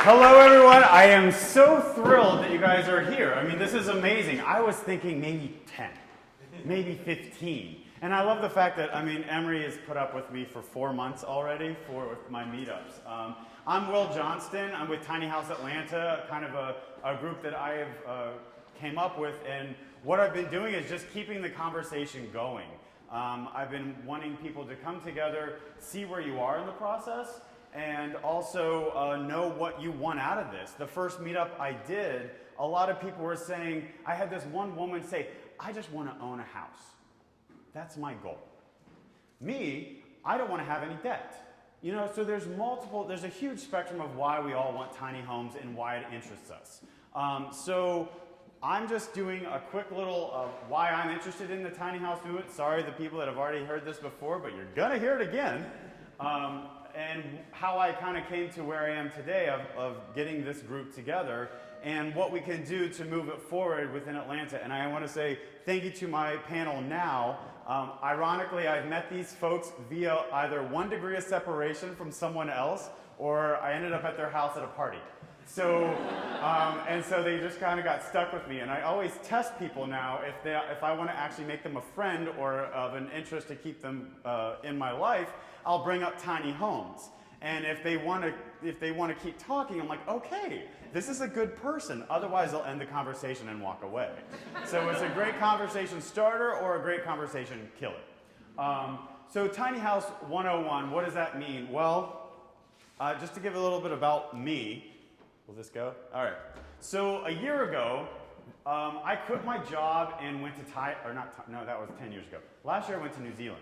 Hello, everyone. I am so thrilled that you guys are here. I mean, this is amazing. I was thinking maybe 10, maybe 15. And I love the fact that, Emery has put up with me for 4 months already for my meetups. I'm Will Johnston. I'm with Tiny House Atlanta, kind of a group that I have came up with. And what I've been doing is just keeping the conversation going. I've been wanting people to come together, see where you are in the process, and also know what you want out of this. The first meetup I did, a lot of people were saying, I had this one woman say, I just want to own a house. That's my goal. Me, I don't want to have any debt. You know, so there's a huge spectrum of why we all want tiny homes and why it interests us. So I'm just doing a quick little why I'm interested in the tiny house movement. Sorry, the people that have already heard this before, but you're gonna hear it again. And how I kind of came to where I am today of getting this group together and what we can do to move it forward within Atlanta. And I want to say thank you to my panel now. Ironically, I've met these folks via either 1 degree of separation from someone else, or I ended up at their house at a party. So, and so they just kind of got stuck with me. And I always test people now if I want to actually make them a friend or of an interest to keep them in my life, I'll bring up tiny homes. And if they want to keep talking, I'm like, okay, this is a good person. Otherwise, they'll end the conversation and walk away. So it's a great conversation starter or a great conversation killer. So Tiny House 101, what does that mean? Well, just to give a little bit about me. Will this go? All right. So a year ago, I quit my job and went to that was 10 years ago. Last year I went to New Zealand.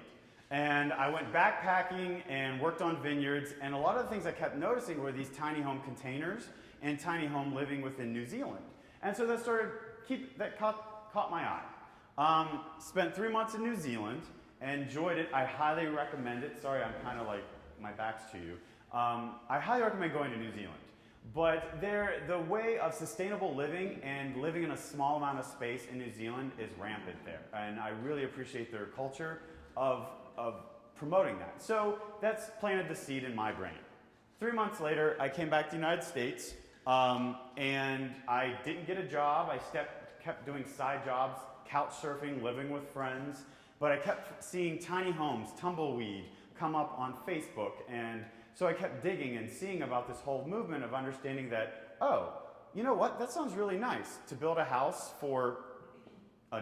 And I went backpacking and worked on vineyards, and a lot of the things I kept noticing were these tiny home containers and tiny home living within New Zealand. And so that caught my eye. Spent 3 months in New Zealand, enjoyed it. I highly recommend it. Sorry, I'm kind of like, my back's to you. I highly recommend going to New Zealand. But the way of sustainable living and living in a small amount of space in New Zealand is rampant there. And I really appreciate their culture of promoting that. So that's planted the seed in my brain. 3 months later, I came back to the United States, and I didn't get a job. I kept doing side jobs, couch surfing, living with friends, but I kept seeing tiny homes, tumbleweed, come up on Facebook, and so I kept digging and seeing about this whole movement of understanding that, oh, you know what, that sounds really nice, to build a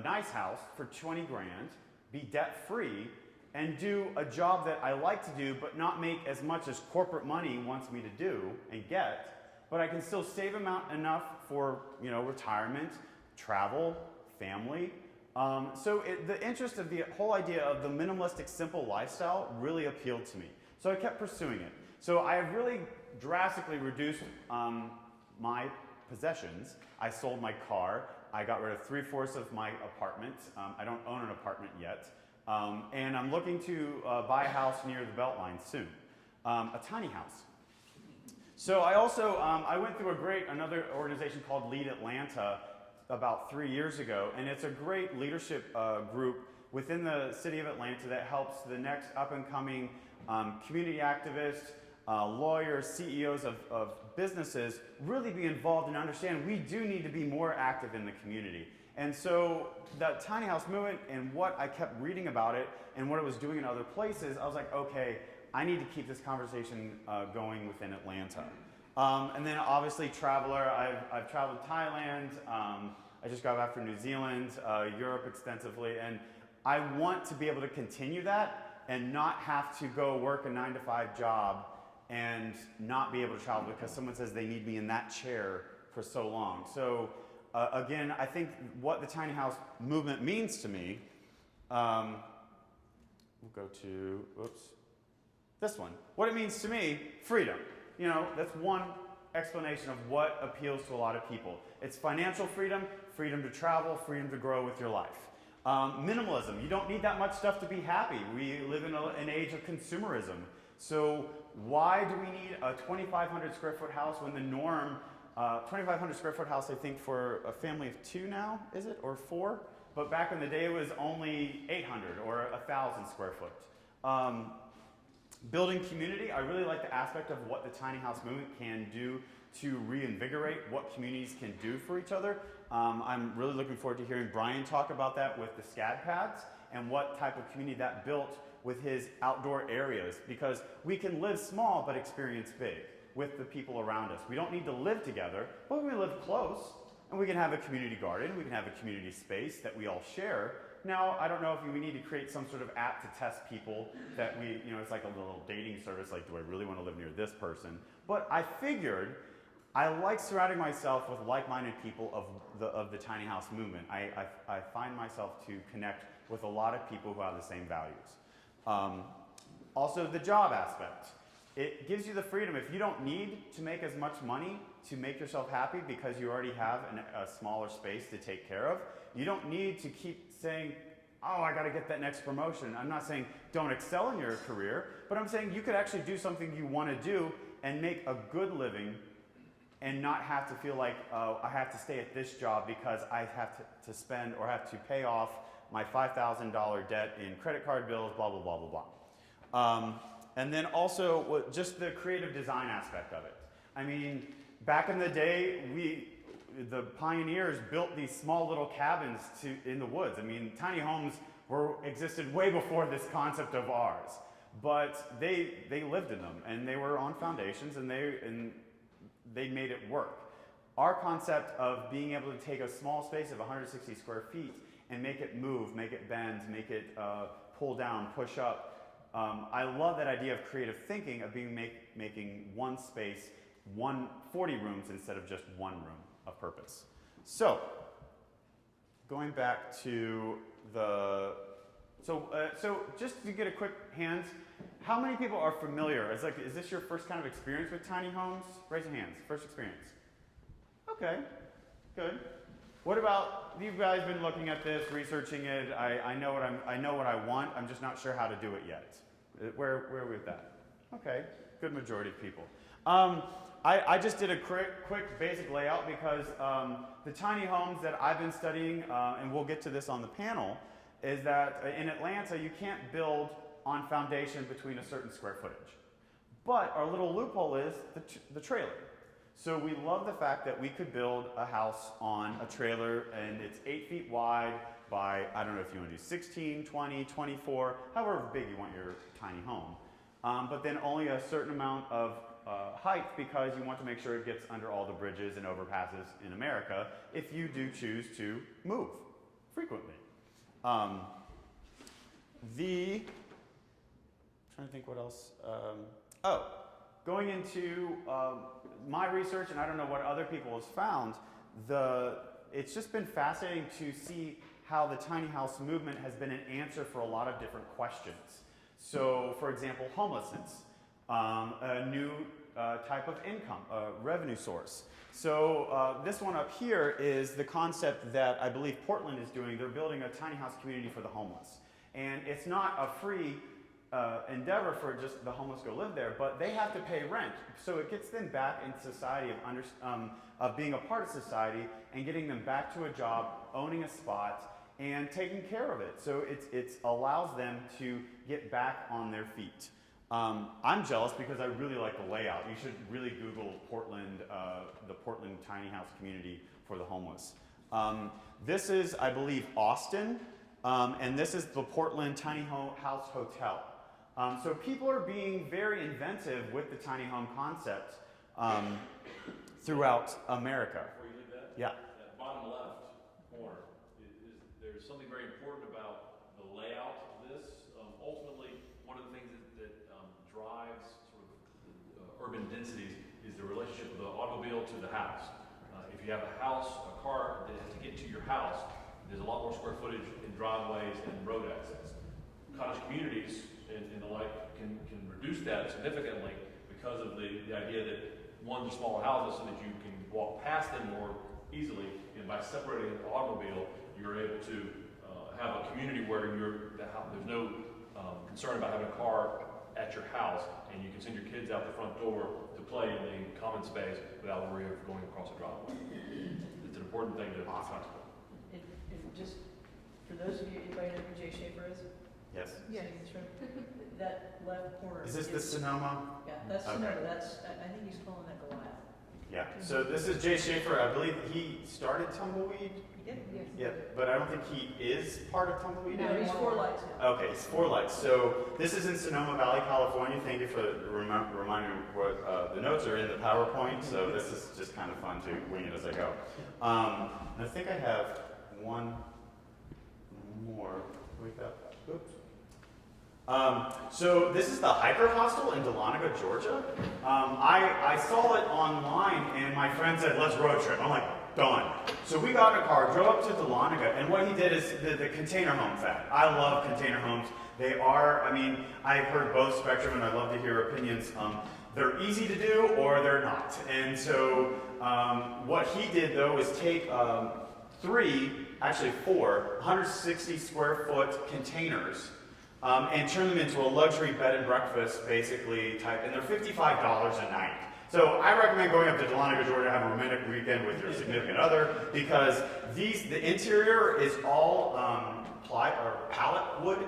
nice house for 20 grand, be debt-free, and do a job that I like to do, but not make as much as corporate money wants me to do and get, but I can still save enough for, retirement, travel, family. So the interest of the whole idea of the minimalistic, simple lifestyle really appealed to me. So I kept pursuing it. So I have really drastically reduced my possessions. I sold my car. I got rid of 3/4 of my apartment. I don't own an apartment yet. And I'm looking to buy a house near the Beltline soon, a tiny house. So I also, I went through another organization called Lead Atlanta about 3 years ago, and it's a great leadership group within the city of Atlanta that helps the next up-and-coming community activists, lawyers, CEOs of businesses really be involved and understand we do need to be more active in the community. And so that tiny house movement and what I kept reading about it and what it was doing in other places, I was like, okay, I need to keep this conversation going within Atlanta. And then obviously traveler, I've traveled Thailand, I just got back from New Zealand, Europe extensively, and I want to be able to continue that and not have to go work a 9-to-5 job and not be able to travel because someone says they need me in that chair for so long. So again, I think what the tiny house movement means to me, we'll go to, this one. What it means to me, freedom. That's one explanation of what appeals to a lot of people. It's financial freedom, freedom to travel, freedom to grow with your life. Minimalism, you don't need that much stuff to be happy. We live in an age of consumerism. So why do we need a 2,500 square foot house when the norm 2,500 square foot house, I think, for a family of 2 now, is it? Or 4? But back in the day, it was only 800 or 1,000 square foot. Building community, I really like the aspect of what the tiny house movement can do to reinvigorate what communities can do for each other. I'm really looking forward to hearing Brian talk about that with the SCAD pads and what type of community that built with his outdoor areas, because we can live small but experience big with the people around us. We don't need to live together, but we live close, and we can have a community garden, we can have a community space that we all share. Now, I don't know if we need to create some sort of app to test people that we, it's like a little dating service, like, do I really want to live near this person? But I figured I like surrounding myself with like-minded people of the tiny house movement. I find myself to connect with a lot of people who have the same values. Also, the job aspect. It gives you the freedom. If you don't need to make as much money to make yourself happy because you already have a smaller space to take care of, you don't need to keep saying, oh, I got to get that next promotion. I'm not saying don't excel in your career, but I'm saying you could actually do something you want to do and make a good living and not have to feel like, oh, I have to stay at this job because I have to spend or have to pay off my $5,000 debt in credit card bills, blah, blah, blah, blah, blah. And then also just the creative design aspect of it. I mean, back in the day, the pioneers built these small little cabins in the woods. I mean, tiny homes existed way before this concept of ours, but they lived in them, and they were on foundations, and they made it work. Our concept of being able to take a small space of 160 square feet and make it move, make it bend, make it pull down, push up. I love that idea of creative thinking of making one space, 40 rooms instead of just one room of purpose. So, going back to so just to get a quick hands, how many people are familiar? Is this your first kind of experience with tiny homes? Raise your hands. First experience. Okay, good. What about, you guys been looking at this, researching it? I know what I want. I'm just not sure how to do it yet. Where are we with that? Okay, good majority of people. I just did a quick basic layout because the tiny homes that I've been studying, and we'll get to this on the panel, is that in Atlanta you can't build on foundation between a certain square footage. But our little loophole is the trailer. So we love the fact that we could build a house on a trailer, and it's 8 feet wide by, I don't know if you want to do 16, 20, 24, however big you want your tiny home. But then only a certain amount of height, because you want to make sure it gets under all the bridges and overpasses in America if you do choose to move frequently. I'm trying to think what else. Going into my research, and I don't know what other people have found, it's just been fascinating to see how the tiny house movement has been an answer for a lot of different questions. So, for example, homelessness, a new type of income, revenue source. So this one up here is the concept that I believe Portland is doing. They're building a tiny house community for the homeless. And it's not a free endeavor for just the homeless to go live there, but they have to pay rent. So it gets them back in society of being a part of society and getting them back to a job, owning a spot, and taking care of it. So it allows them to get back on their feet. I'm jealous because I really like the layout. You should really Google Portland, the Portland tiny house community for the homeless. This is, I believe, Austin, and this is the Portland Tiny House Hotel. So people are being very inventive with the tiny home concept throughout America. Before you leave that? Yeah. That bottom left corner, there's something very important about the layout of this. Ultimately, one of the things that drives sort of urban densities is the relationship of the automobile to the house. If you have a car that has to get to your house, there's a lot more square footage in driveways and road access. Cottage communities and the like can reduce that significantly because of the idea that one, they're smaller houses so that you can walk past them more easily, and by separating the automobile, you're able to have a community where there's no concern about having a car at your house, and you can send your kids out the front door to play in the common space without worry of going across a driveway. It's an important thing to contemplate. And just for those of you, anybody know who Jay Schaefer is? Yes. Yeah. That left corner. Is this the Sonoma? Yeah, that's Okay. Sonoma. I think he's calling that Goliath. Yeah. So this is Jay Schaefer. I believe he started Tumbleweed. Yes. Yeah, but I don't think he is part of Tumbleweed No, he's anymore. 4 Lights now. Okay, it's Four Lights. So this is in Sonoma Valley, California. Thank you for reminding me what the notes are in the PowerPoint. So this is just kind of fun to wing it as I go. I think I have one more. Wake up. Oops. So this is the Hiker Hostel in Dahlonega, Georgia. I saw it online, and my friend said, "Let's road trip." I'm like, done. So we got in a car, drove up to Dahlonega, and what he did is the container home fact. I love container homes. They are, I mean, I've heard both spectrum, and I'd love to hear opinions. They're easy to do, or they're not. And so what he did, though, is take four 160 square foot containers and turn them into a luxury bed and breakfast, basically, type, and they're $55 a night. So I recommend going up to Dahlonega, Georgia, to have a romantic weekend with your significant other, because the interior is all pallet wood,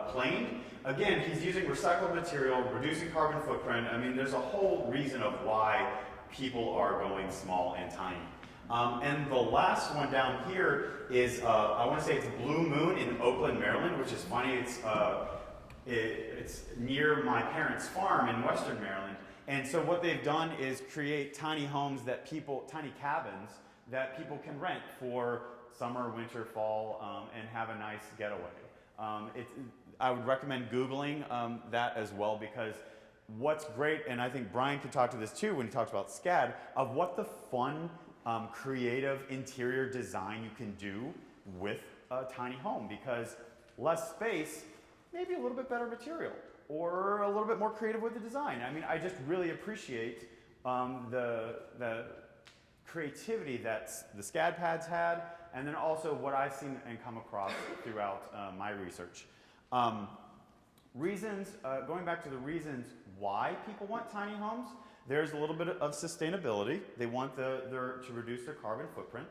planed. Again, he's using recycled material, reducing carbon footprint. I mean, there's a whole reason of why people are going small and tiny. And the last one down here is, I want to say it's Blue Moon in Oakland, Maryland, which is funny. It's near my parents' farm in Western Maryland. And so what they've done is create tiny homes tiny cabins that people can rent for summer, winter, fall, and have a nice getaway. I would recommend Googling that as well, because what's great, and I think Brian could talk to this too when he talks about SCAD, of what the fun, creative interior design you can do with a tiny home, because less space, maybe a little bit better material, or a little bit more creative with the design. I mean, I just really appreciate the creativity that the SCAD pads had, and then also what I've seen and come across throughout my research. Going back to the reasons why people want tiny homes, there's a little bit of sustainability. They want to reduce their carbon footprint.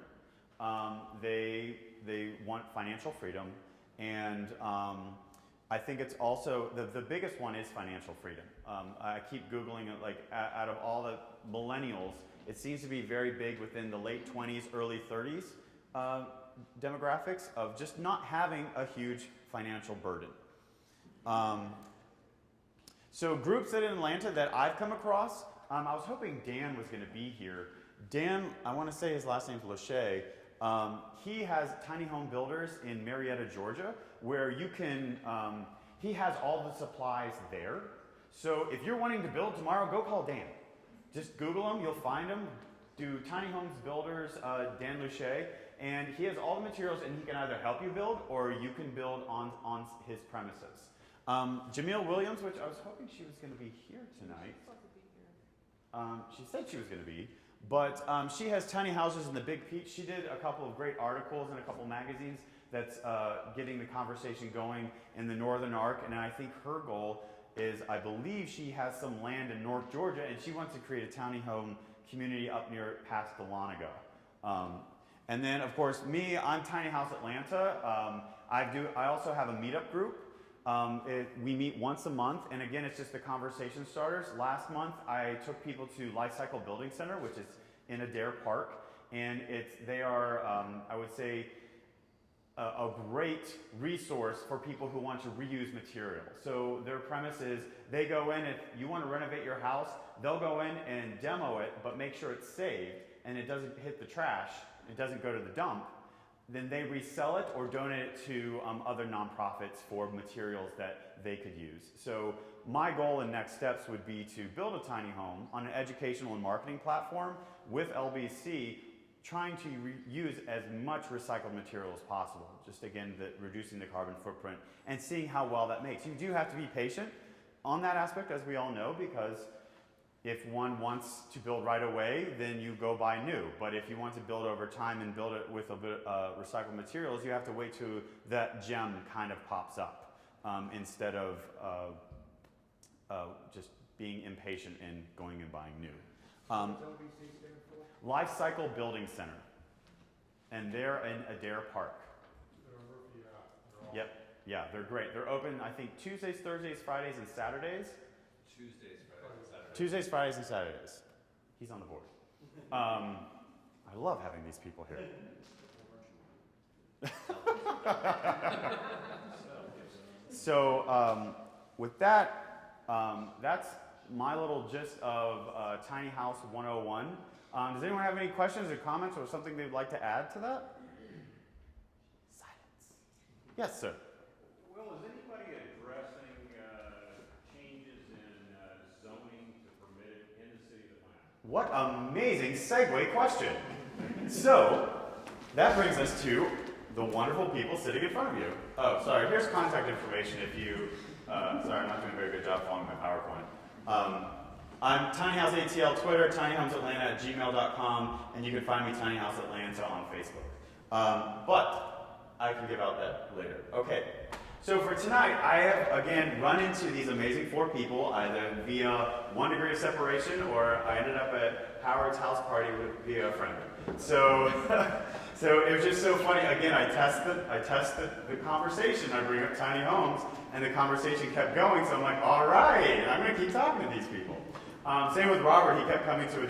They want financial freedom, and I think it's also, the biggest one is financial freedom. I keep Googling it, like out of all the millennials, it seems to be very big within the late 20s, early 30s demographics of just not having a huge financial burden. So groups in Atlanta that I've come across, I was hoping Dan was going to be here. Dan, I want to say his last name's Lachey. He has tiny home builders in Marietta, Georgia, where you can, he has all the supplies there. So if you're wanting to build tomorrow, go call Dan. Just Google him, you'll find him. Do Tiny Homes Builders, Dan Lachey, and he has all the materials, and he can either help you build, or you can build on his premises. Jamil Williams, which I was hoping she was going to be here tonight. She said she was going to be. But she has tiny houses in the Big Peach. She did a couple of great articles in a couple of magazines that's getting the conversation going in the Northern Arc. And I think her goal is, I believe she has some land in North Georgia, and she wants to create a tiny home community up near past Dahlonega. And then, of course, me, I'm Tiny House Atlanta. I also have a meetup group. We meet once a month, and again, it's just the conversation starters. Last month, I took people to Life Cycle Building Center, which is in Adair Park, and they are, I would say, a great resource for people who want to reuse material. So their premise is, they go in, if you want to renovate your house, they'll go in and demo it, but make sure it's saved, and it doesn't hit the trash, it doesn't go to the dump. Then they resell it or donate it to other nonprofits for materials that they could use. So my goal and next steps would be to build a tiny home on an educational and marketing platform with LBC, trying to use as much recycled material as possible. Just again, reducing the carbon footprint and seeing how well that makes. You do have to be patient on that aspect, as we all know, because if one wants to build right away, then you go buy new. But if you want to build over time and build it with a bit recycled materials, you have to wait till that gem kind of pops up instead of just being impatient and going and buying new. Life Cycle Building Center, and they're in Adair Park. Yep, yeah, they're great. They're open, I think, Tuesdays, Thursdays, Fridays, and Saturdays. Tuesdays, Fridays, and Saturdays. He's on the board. I love having these people here. So with that, that's my little gist of Tiny House 101. Does anyone have any questions or comments or something they'd like to add to that? Silence. Yes, sir. Well, is anybody addressing changes in zoning to permit it in the city of Atlanta? What amazing segue question. So, that brings us to the wonderful people sitting in front of you. Oh, sorry, here's contact information if you, sorry, I'm not doing a very good job following my PowerPoint. I'm tinyhouseatl Twitter, tinyhouseatlanta@gmail.com, and you can find me Tiny House Atlanta on Facebook. But I can give out that later. Okay, so for tonight, I have again run into these amazing 4 people, either via 1 degree of separation or I ended up at Howard's house party via a friend. So, so it was just so funny. Again, I tested the conversation. I bring up tiny homes, and the conversation kept going. So I'm like, all right, I'm going to keep talking to these people. Same with Robert. He kept coming to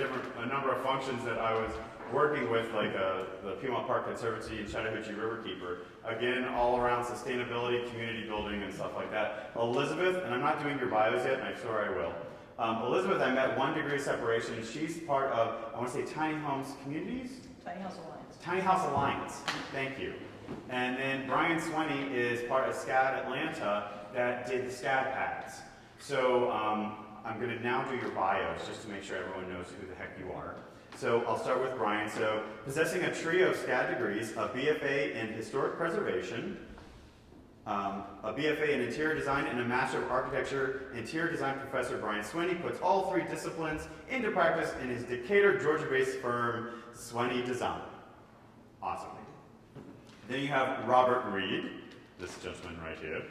a number of functions that I was working with, like the Piedmont Park Conservancy and Chattahoochee Riverkeeper. Again, all around sustainability, community building, and stuff like that. Elizabeth, and I'm not doing your bios yet, and I'm sure I will. Elizabeth, I met 1 degree of separation. She's part of, I want to say, Tiny Homes Communities? Tiny House Alliance. Tiny House Alliance. Thank you. And then Brian Swenny is part of SCAD Atlanta that did the SCAD pads. So I'm going to now do your bios just to make sure everyone knows who the heck you are. So I'll start with Brian. So possessing a trio of SCAD degrees, a BFA in Historic Preservation, a BFA in Interior Design, and a Master of Architecture, Interior Design Professor Brian Swenny puts all 3 disciplines into practice in his Decatur, Georgia-based firm, Swenny Design. Awesome. Then you have Robert Reed, this gentleman right here.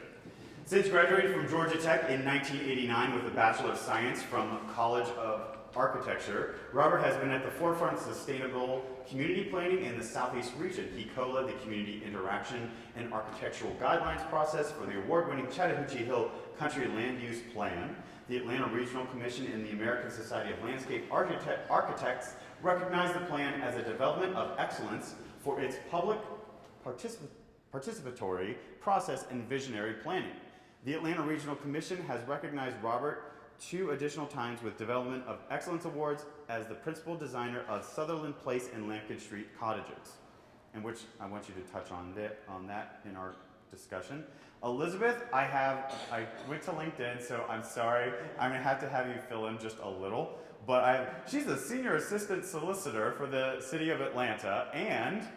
Since graduating from Georgia Tech in 1989 with a Bachelor of Science from College of Architecture, Robert has been at the forefront of sustainable community planning in the Southeast region. He co-led the Community Interaction and Architectural Guidelines process for the award-winning Chattahoochee Hill Country Land Use Plan. The Atlanta Regional Commission and the American Society of Landscape Architects recognized the plan as a development of excellence for its public participatory process and visionary planning. The Atlanta Regional Commission has recognized Robert 2 additional times with Development of Excellence Awards as the principal designer of Sutherland Place and Lampkin Street cottages, in which I want you to touch on that in our discussion. Elizabeth, I went to LinkedIn, so I'm sorry. I'm going to have you fill in just a little. But she's a senior assistant solicitor for the city of Atlanta, and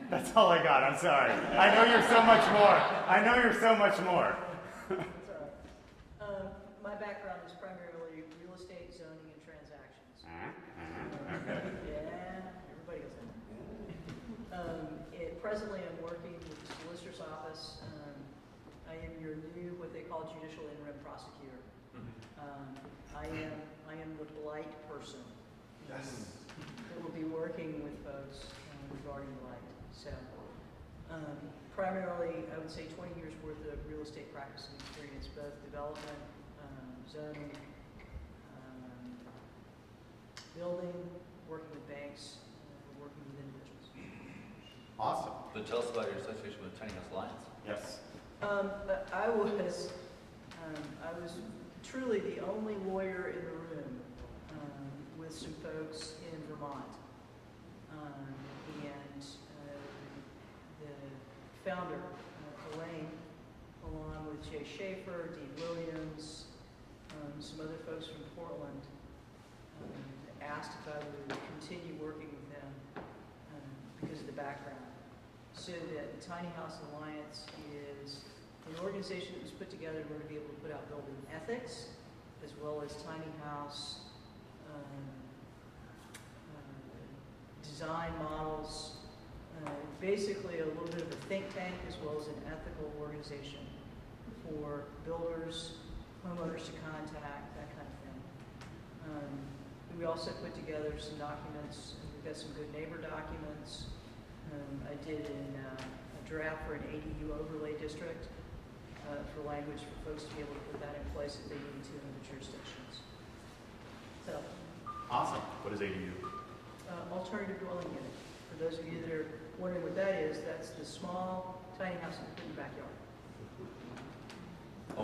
that's all I got. I'm sorry. I know you're so much more. I know you're so much more. That's all right. My background is primarily real estate, zoning, and transactions. Okay. Yeah, everybody goes in. Presently, I'm working with the solicitor's office. I am your new, what they call judicial interim prosecutor. I am the polite person. Yes. That will be working with folks regarding blight. So, primarily, I would say 20 years worth of real estate practice and experience, both development, zoning, building, working with banks, working with individuals. Awesome. So tell us about your association with Tiny House Alliance. Yes. I was truly the only lawyer in the room with some folks in Vermont. And the founder, Elaine, along with Jay Schaefer, Dean Williams, some other folks from Portland, asked if I would continue working with them because of the background. So that Tiny House Alliance is an organization that was put together in order to be able to put out building ethics, as well as tiny house design models, basically a little bit of a think tank as well as an ethical organization for builders, homeowners to contact, that kind of thing. We also put together some documents. We've got some good neighbor documents. I did a draft for an ADU overlay district for language for folks to be able to put that in place if they need to in other jurisdictions. So Awesome. What is ADU? Alternative dwelling unit. For those of you that are wondering what that is, that's the small tiny house you put in your backyard. I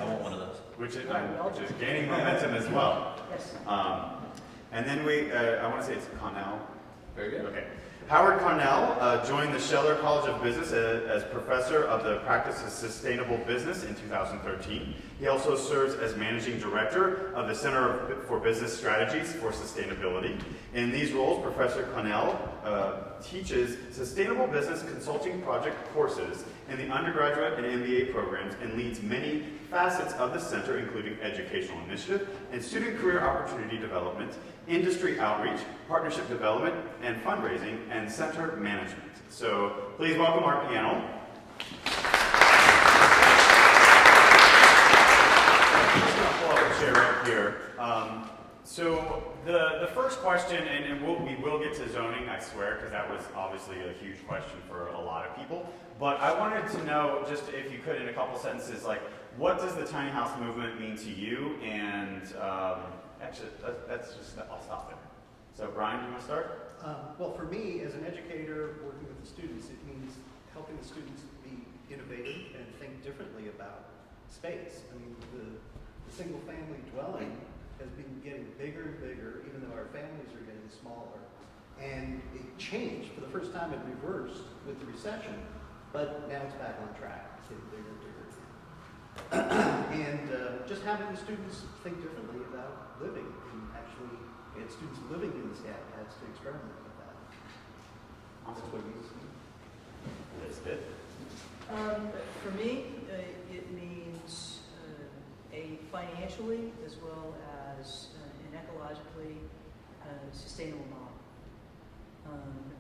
want one of those. Which is gaining momentum as well. Yes. And then I want to say it's Connell. Very good. Okay. Howard Cornell joined the Scheller College of Business as professor of the practice of sustainable business in 2013. He also serves as managing director of the Center for Business Strategies for Sustainability. In these roles, Professor Cornell teaches sustainable business consulting project courses in the undergraduate and MBA programs and leads many facets of the center, including educational initiative and student career opportunity development, industry outreach, partnership development, and fundraising, and center management. So please welcome our panel. I'm just going to pull up a chair right here. So the first question, and we will get to zoning, I swear, because that was obviously a huge question for a lot of people. But I wanted to know, just if you could, in a couple sentences, like, what does the tiny house movement mean to you? And actually, I'll stop there. So Brian, do you want to start? Well, for me, as an educator working with the students, it means helping the students be innovative and think differently about space. I mean, the single-family dwelling has been getting bigger and bigger, even though our families are getting smaller. And it changed for the first time in reverse with the recession, but now it's back on track. It's getting bigger and bigger. And just having the students think differently about living and actually get students living in this has to experiment with that. That's what it means to me. That's good. For me, it means a financially as well as an ecologically sustainable model,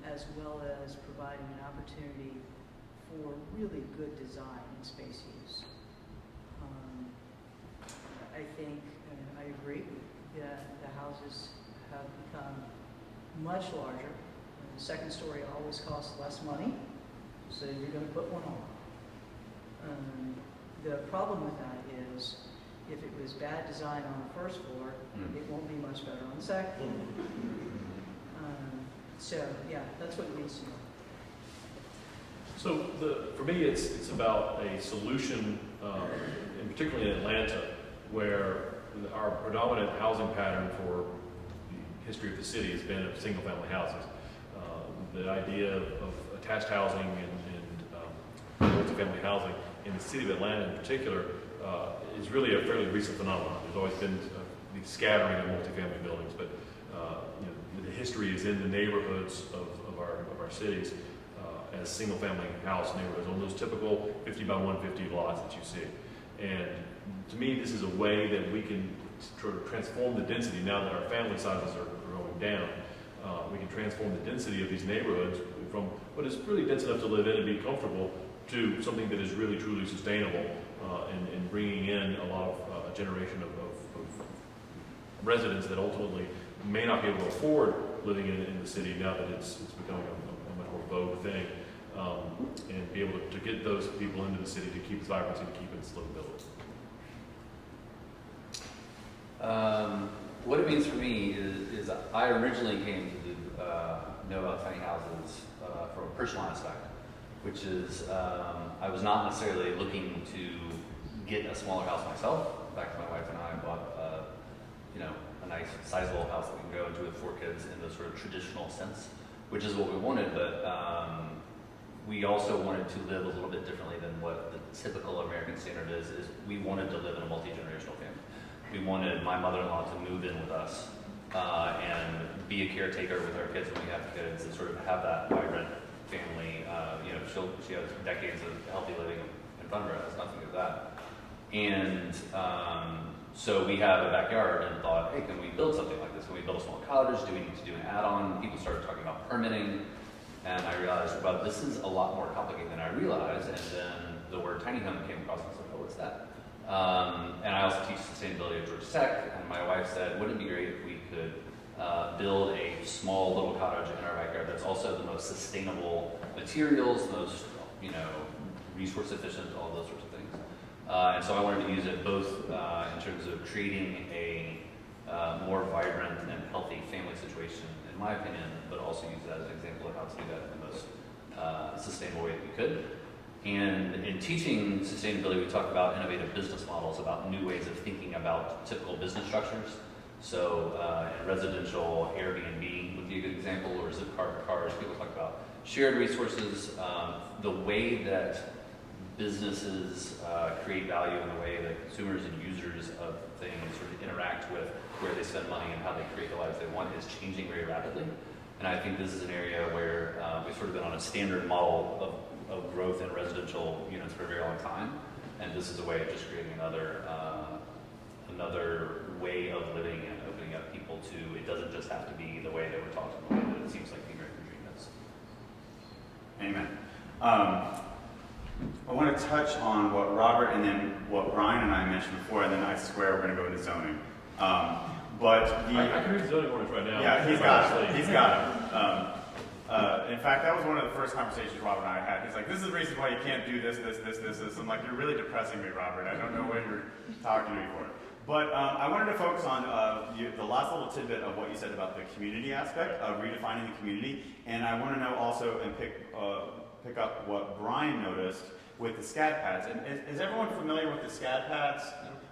as well as providing an opportunity for really good design and space use. I think, I agree, that the houses have become much larger. The second story always costs less money, so you're going to put one on. The problem with that is, if it was bad design on the first floor, it won't be much better on the second floor. So, yeah, that's what it means to me. So for me, it's about a solution, and particularly in Atlanta, where our predominant housing pattern for the history of the city has been of single-family houses. The idea of attached housing and multifamily housing in the city of Atlanta in particular is really a fairly recent phenomenon. There's always been the scattering of multifamily buildings, but the history is in the neighborhoods of our cities as single-family house neighborhoods on those typical 50 by 150 lots that you see. And to me, this is a way that we can sort of transform the density now that our family sizes are going down. We can transform the density of these neighborhoods from what is really dense enough to live in and be comfortable to something that is really truly sustainable and bringing in a lot of a generation of residents that ultimately may not be able to afford living in the city now that it's becoming a much more vogue thing, and be able to get those people into the city to keep its vibrancy, to keep its livability. What it means for me is I originally came to know about tiny houses from a personal aspect, which is I was not necessarily looking to get a smaller house myself. In fact, my wife and I bought a nice sizable house that we can go into with 4 kids in the sort of traditional sense, which is what we wanted, but we also wanted to live a little bit differently than what the typical American standard is we wanted to live in a multi-generational family. We wanted my mother-in-law to move in with us and be a caretaker with our kids when we have kids and sort of have that vibrant family. She has decades of healthy living in front of her. That's nothing of that. And so we have a backyard and thought, hey, can we build something like this? Can we build a small cottage? Do we need to do an add-on? People started talking about permitting. And I realized, well, this is a lot more complicated than I realized. And then the word tiny home came across and I was like, oh, what's that? And I also teach sustainability at Georgia Tech, and my wife said, wouldn't it be great if we could build a small little cottage in our backyard that's also the most sustainable materials, most resource efficient, all those sorts of things. And so I wanted to use it both in terms of creating a more vibrant and healthy family situation, in my opinion, but also use that as an example of how to do that in the most sustainable way that we could. And in teaching sustainability, we talk about innovative business models, about new ways of thinking about typical business structures. So in residential, Airbnb would be a good example, or Zipcar cars. People talk about shared resources, the way that businesses create value, and the way that consumers and users of things sort of interact with where they spend money and how they create the lives they want is changing very rapidly. And I think this is an area where we've sort of been on a standard model of growth in residential units for a very long time. And this is a way of just creating another way of living and opening up people to, it doesn't just have to be the way that we're talking about, but it seems like the American dream is. Amen. I want to touch on what Robert and then what Brian and I mentioned before, and then I swear we're going to go into zoning. But the I can read zoning ordinance right now. yeah, he's got it. He's got it. In fact, that was one of the first conversations Robert and I had. He's like, "This is the reason why you can't do this." I'm like, "You're really depressing me, Robert. I don't know what you're talking to me for." But I wanted to focus on the last little tidbit of what you said about the community aspect of redefining the community, and I want to know also and pick up what Brian noticed with the SCAD pads. And is everyone familiar with the SCAD pads?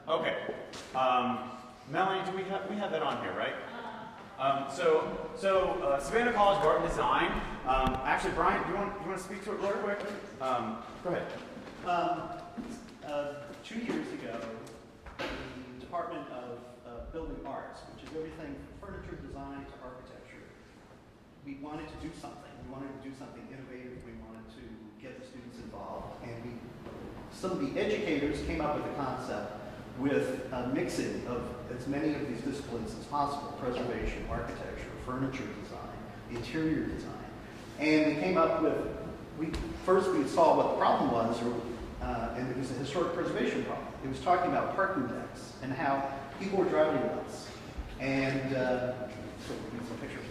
Okay. Melanie, do we have that on here, right? So Savannah College of Art and Design. Actually, Brian, do you want to speak to it real quick? Go ahead. 2 years ago, the Department of Building Arts, which is everything from furniture design to architecture, we wanted to do something. We wanted to do something innovative. We wanted to get the students involved. And some of the educators came up with a concept with a mixing of as many of these disciplines as possible: preservation, architecture, furniture design, interior design. And we came up with, we saw what the problem was, and it was a historic preservation problem. It was talking about parking decks and how people were driving nuts. And so we need some pictures.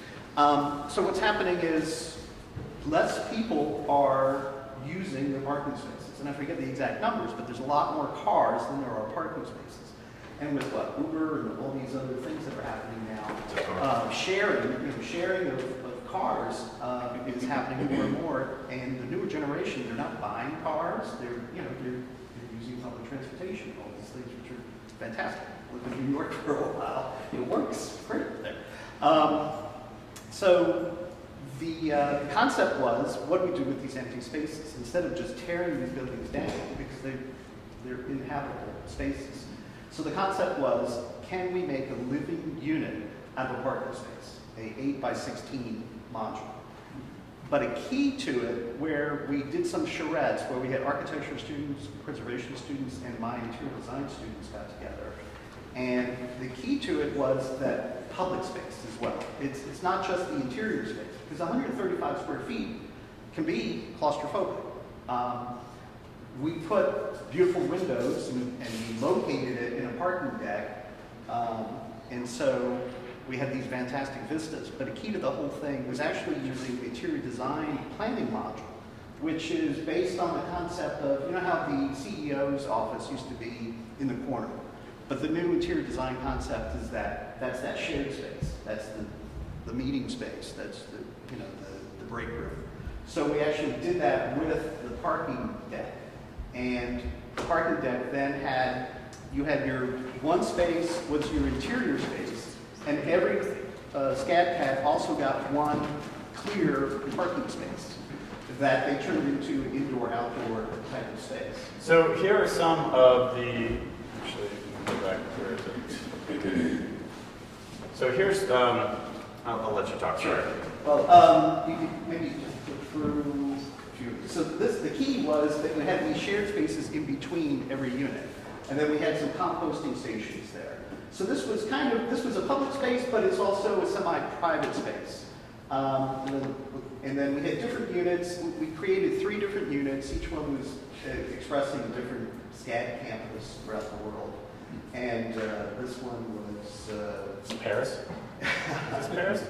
So what's happening is less people are using the parking spaces. And I forget the exact numbers, but there's a lot more cars than there are parking spaces. And with what, Uber and all these other things that are happening now, sharing of cars is happening more and more. And the newer generation, they're not buying cars. They're using public transportation, all these things, which are fantastic. Lived in New York for a while, it works great there. So the concept was, what do we do with these empty spaces? Instead of just tearing these buildings down, because they're inhabitable spaces. So the concept was, can we make a living unit out of a parking space, a 8x16 module? But a key to it, where we did some charrettes, where we had architecture students, preservation students, and my interior design students got together. And the key to it was that public space as well. It's not just the interior space, because 135 square feet can be claustrophobic. We put beautiful windows and we located it in a parking deck, and so we had these fantastic vistas. But a key to the whole thing was actually using the interior design planning module, which is based on the concept of, you know how the CEO's office used to be in the corner. But the new interior design concept is that's that shared space. That's the meeting space. That's the break room. So we actually did that with the parking deck. And the parking deck then had your one space was your interior space, and every SCAD pad also got one clear parking space that they turned into indoor-outdoor type of space. So here are some of the. Actually, go back. Where is it? So here's. I'll let you talk. Sure. Well, you could maybe just look through a few. So the key was that we had these shared spaces in between every unit, and then we had some composting stations there. So this was a public space, but it's also a semi-private space. And then we had different units. We created 3 different units. Each one was expressing a different SCAD campus throughout the world. And this one was Paris. Is this Paris?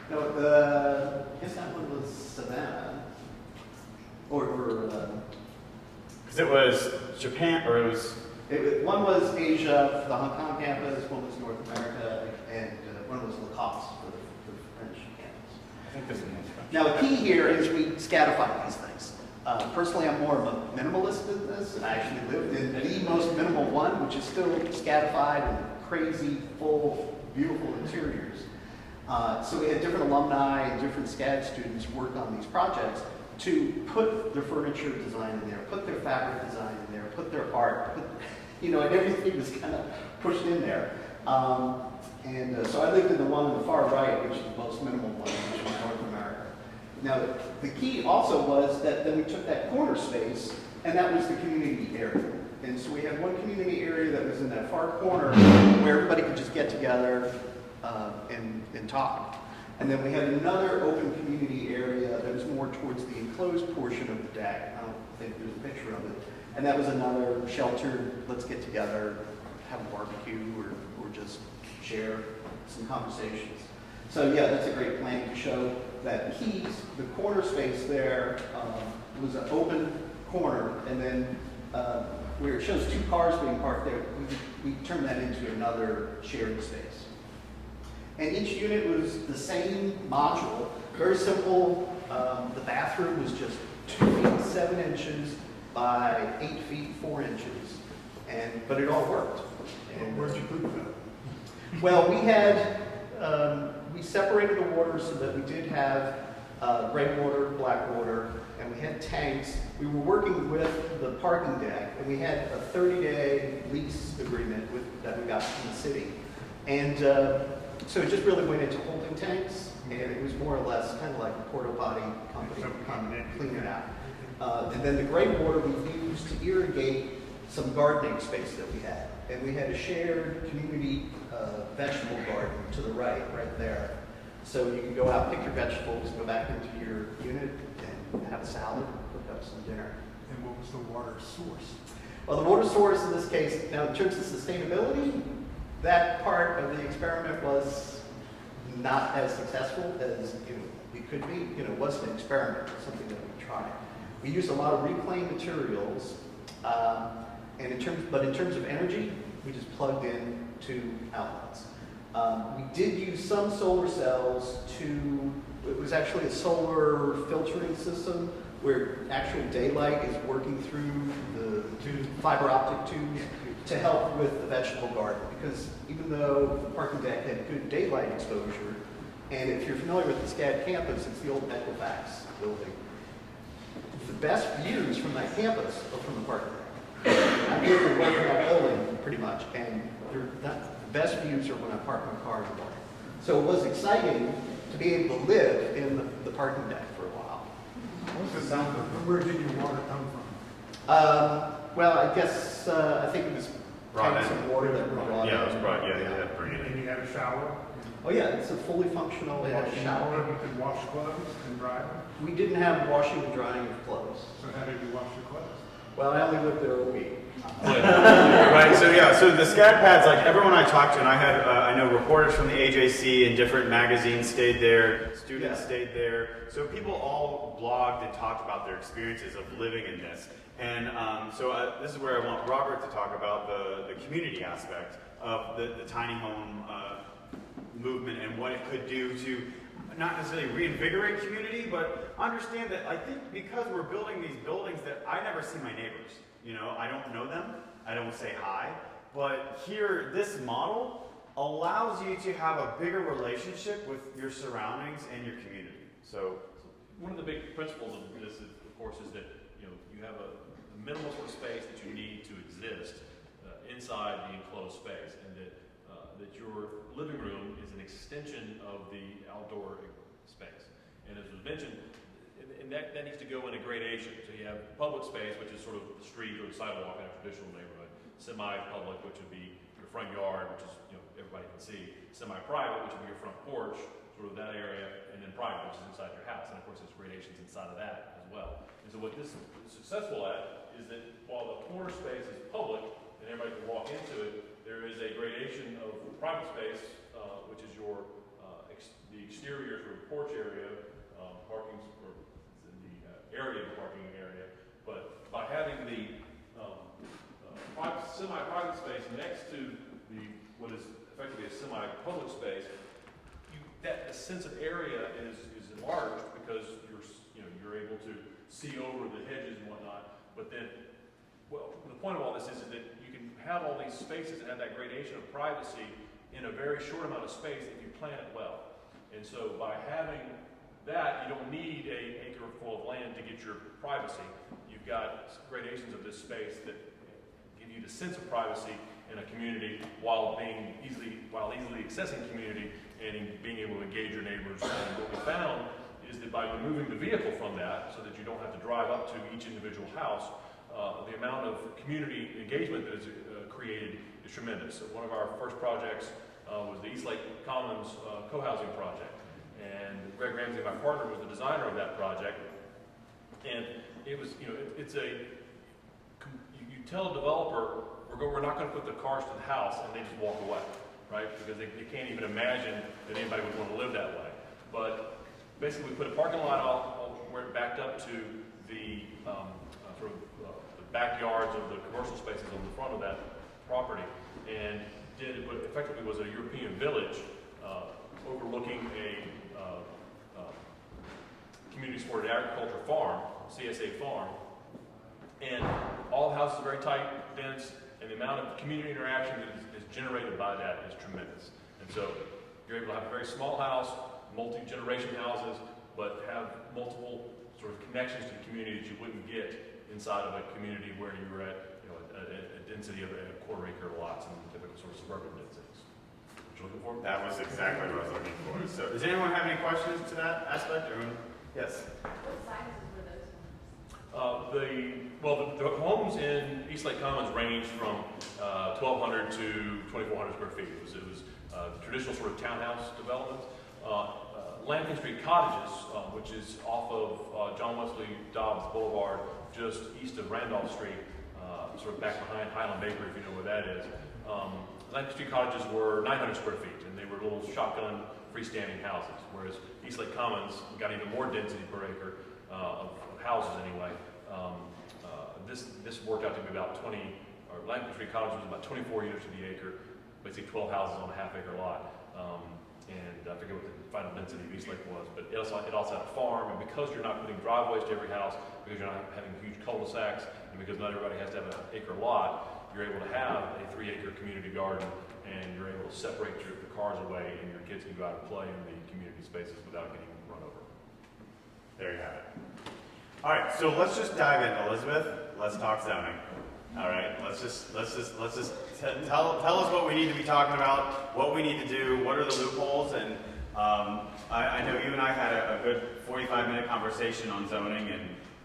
No, I guess that one was Savannah. Because it was Japan, or it One was Asia for the Hong Kong campus, one was North America, and one was Lacoste for the French campus. I think this is Now, the key here is we scatify these things. Personally, I'm more of a minimalist in this, and I actually lived in the most minimal one, which is still scatified and crazy, full, beautiful interiors. So we had different alumni and different SCAD students work on these projects to put their furniture design in there, put their fabric design in there, put their art, and everything was kind of pushed in there. So I lived in the one on the far right, which is the most minimal one, which was North America. Now, the key also was that then we took that corner space, and that was the community area. And so we had one community area that was in that far corner where everybody could just get together and talk. And then we had another open community area that was more towards the enclosed portion of the deck. I don't think there's a picture of it. And that was another sheltered, let's get together, have a barbecue, or just share some conversations. So yeah, that's a great plan to show that keys, the corner space there was an open corner, and then where it shows 2 cars being parked there, we turned that into another shared space. And each unit was the same module, very simple. The bathroom was just 2 feet 7 inches by 8 feet 4 inches, but it all worked. And where'd you put that? well, we separated the water so that we did have gray water, black water, and we had tanks. We were working with the parking deck, and we had a 30-day lease agreement that we got from the city. And so it just really went into holding tanks, and it was more or less kind of like a porta potty company clean it out. And then the gray water we used to irrigate some gardening space that we had. And we had a shared community vegetable garden to the right there. So you can go out, pick your vegetables, go back into your unit, and have a salad, cook up some dinner. And what was the water source? Well, the water source in this case, now in terms of sustainability, that part of the experiment was not as successful as it could be. It wasn't an experiment, it was something that we tried. We used a lot of reclaimed materials, and in terms of energy, we just plugged in 2 outlets. We did use some solar cells it was actually a solar filtering system where actual daylight is working through the fiber optic tubes to help with the vegetable garden. Because even though the parking deck had good daylight exposure, and if you're familiar with the SCAD campus, it's the old Equifax building. The best views from that campus are from the parking deck. I'm here to work in that building pretty much, and the best views are when I park my car in the morning. So it was exciting to be able to live in the parking deck for a while. Where did your water come from? Well, I guess, I think it was Brought tanks in. of water that were brought in. Yeah, it was brought. Yeah, bring it in. And you had a shower? Oh yeah, it's a fully functional, it had a shower. You could wash clothes and dry them? We didn't have washing and drying of clothes. So how did you wash your clothes? Well, I only lived there a week. Right, so the SCAD pads, like everyone I talked to, and I know reporters from the AJC and different magazines stayed there, students Yeah. stayed there, so people all blogged and talked about their experiences of living in this. And this is where I want Robert to talk about the community aspect of the tiny home movement and what it could do to not necessarily reinvigorate community, but understand that I think because we're building these buildings that I never see my neighbors. I don't know them, I don't say hi, but here, this model allows you to have a bigger relationship with your surroundings and your community. So One of the big principles of this, of course, is that you have a minimal sort of space that you need to exist inside the enclosed space, and that your living room is an extension of the outdoor space. And as was mentioned, and that needs to go in a gradation. So you have public space, which is sort of the street or the sidewalk in a traditional neighborhood. Semi-public, which would be your front yard, which is everybody can see. Semi-private, which would be your front porch, sort of that area, and then private, which is inside your house. And of course, there's gradations inside of that as well. And so what this is successful at is that while the corner space is public and everybody can walk into it, there is a gradation of private space, which is your the exterior sort of porch area, parking, or the area of the parking area. But by having the private semi-private space next to what is effectively a semi-public space, the sense of area is enlarged because you're able to see over the hedges and whatnot. But then, well, the point of all this is that you can have all these spaces and have that gradation of privacy in a very short amount of space if you plan it well. And so by having that, you don't need an acre full of land to get your privacy. You've got gradations of this space that give you the sense of privacy in a community while easily accessing community and being able to engage your neighbors. And what we found is that by removing the vehicle from that, so that you don't have to drive up to each individual house, the amount of community engagement that is created is tremendous. So one of our first projects was the East Lake Commons co-housing project. And Greg Ramsey, my partner, was the designer of that project. And it was, you tell a developer, we're not going to put the cars to the house, and they just walk away, right? Because they can't even imagine that anybody would want to live that way. But basically, we put a parking lot out where it backed up to the the backyards of the commercial spaces on the front of that property, and did what effectively was a European village overlooking a community-supported agriculture farm, CSA farm, and all the houses are very tight, dense, and the amount of community interaction that is generated by that is tremendous. And so you're able to have a very small house, multi-generation houses, but have multiple sort of connections to the community that you wouldn't get inside of a community where you were at a density of a quarter-acre lots and typical sort of suburban densities. What you looking for? That was exactly what I was looking for. So, does anyone have any questions to that aspect? Yes. What sizes were those homes? The homes in East Lake Commons range from 1,200 to 2,400 square feet. It was traditional sort of townhouse developments. Lambkin Street Cottages, which is off of John Wesley Dobbs Boulevard, just east of Randolph Street, sort of back behind Highland Bakery, if you know where that is. Lambkin Street Cottages were 900 square feet, and they were little shotgun freestanding houses, whereas East Lake Commons got even more density per acre of houses anyway. This worked out to be about 20, or Lambkin Street Cottage was about 24 units to the acre, basically 12 houses on a half-acre lot. And I forget what the final density of East Lake was, but it also had a farm, and because you're not putting driveways to every house, because you're not having huge cul-de-sacs, and because not everybody has to have an acre lot, you're able to have a 3-acre community garden, and you're able to separate the cars away, and your kids can go out and play in the community spaces without getting run over. There you have it. All right, so let's just dive in, Elizabeth. Let's talk zoning. All right, let's just tell us what we need to be talking about, what we need to do, what are the loopholes, and I know you and I had a good 45-minute conversation on zoning and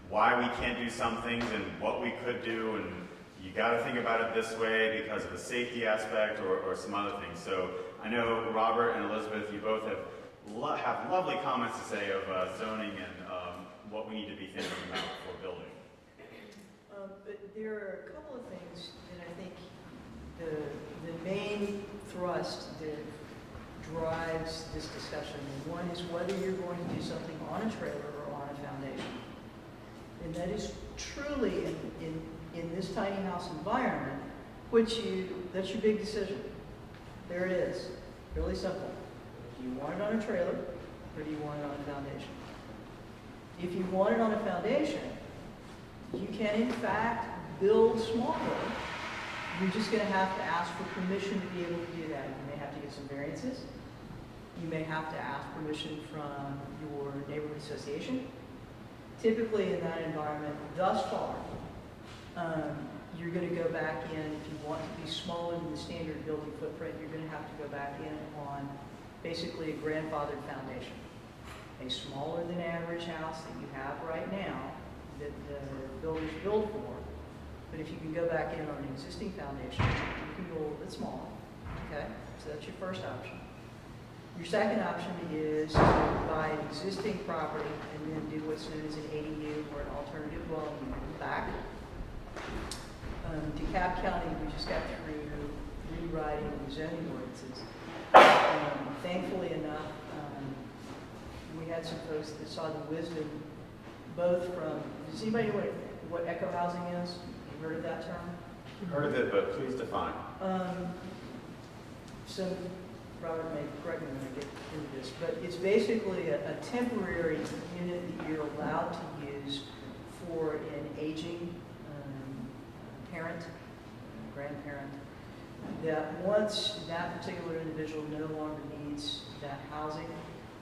why we can't do some things and what we could do, and you got to think about it this way because of a safety aspect or some other things. So I know Robert and Elizabeth, you both have lovely comments to say of zoning and what we need to be thinking about for building. But there are a couple of things that I think the main thrust that drives this discussion. One is whether you're going to do something on a trailer or on a foundation. And that is truly, in this tiny house environment, that's your big decision. There it is. Really simple. Do you want it on a trailer or do you want it on a foundation? If you want it on a foundation, you can in fact build smaller. You're just going to have to ask for permission to be able to do that. You may have to get some variances. You may have to ask permission from your neighborhood association. Typically in that environment, thus far, you're going to go back in, if you want to be smaller than the standard building footprint, you're going to have to go back in on basically a grandfathered foundation. A smaller than average house that you have right now that the builders build for. But if you can go back in on an existing foundation, you can go a little bit smaller. Okay? So that's your first option. Your second option is to buy an existing property and then do what's known as an ADU or an alternative dwelling unit in the back. DeKalb County, we just got through rewriting the zoning ordinances. Thankfully enough, we had some folks that saw the wisdom both from, does anybody know what eco housing is? You heard of that term? Heard of it, but please define. So Robert may correct me when I get into this, but it's basically a temporary unit that you're allowed to use for an aging parent, grandparent, that once that particular individual no longer needs that housing,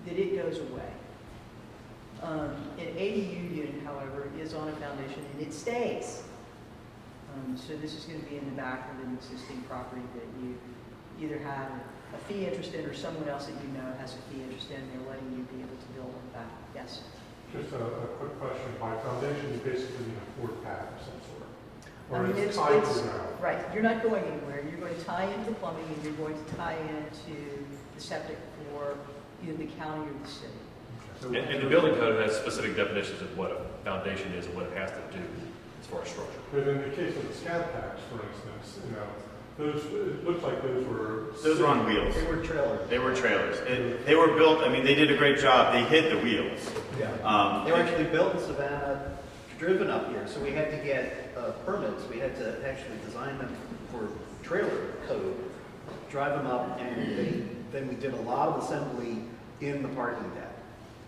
that it goes away. An ADU unit, however, is on a foundation and it stays. So this is going to be in the back of an existing property that you either have a fee interest in or someone else that you know has a fee interest in. They're letting you be able to build on that. Yes? Just a quick question. By foundation, you basically mean a fort pad of some sort? Or I mean, it's tied to it's the ground? right. You're not going anywhere. You're going to tie into the plumbing and you're going to tie into the septic for either the county or the city. So And the building code has specific definitions of what a foundation is and what it has to do as far as structure. But in the case of the scat packs, for instance, those, it looks like those were... Those are on wheels. They were trailers. They were trailers. They were built, I mean, they did a great job. They hid the wheels. Yeah. They were actually built in Savannah, driven up here, so we had to get permits. We had to actually design them for trailer code, drive them up, and then we did a lot of assembly in the parking deck.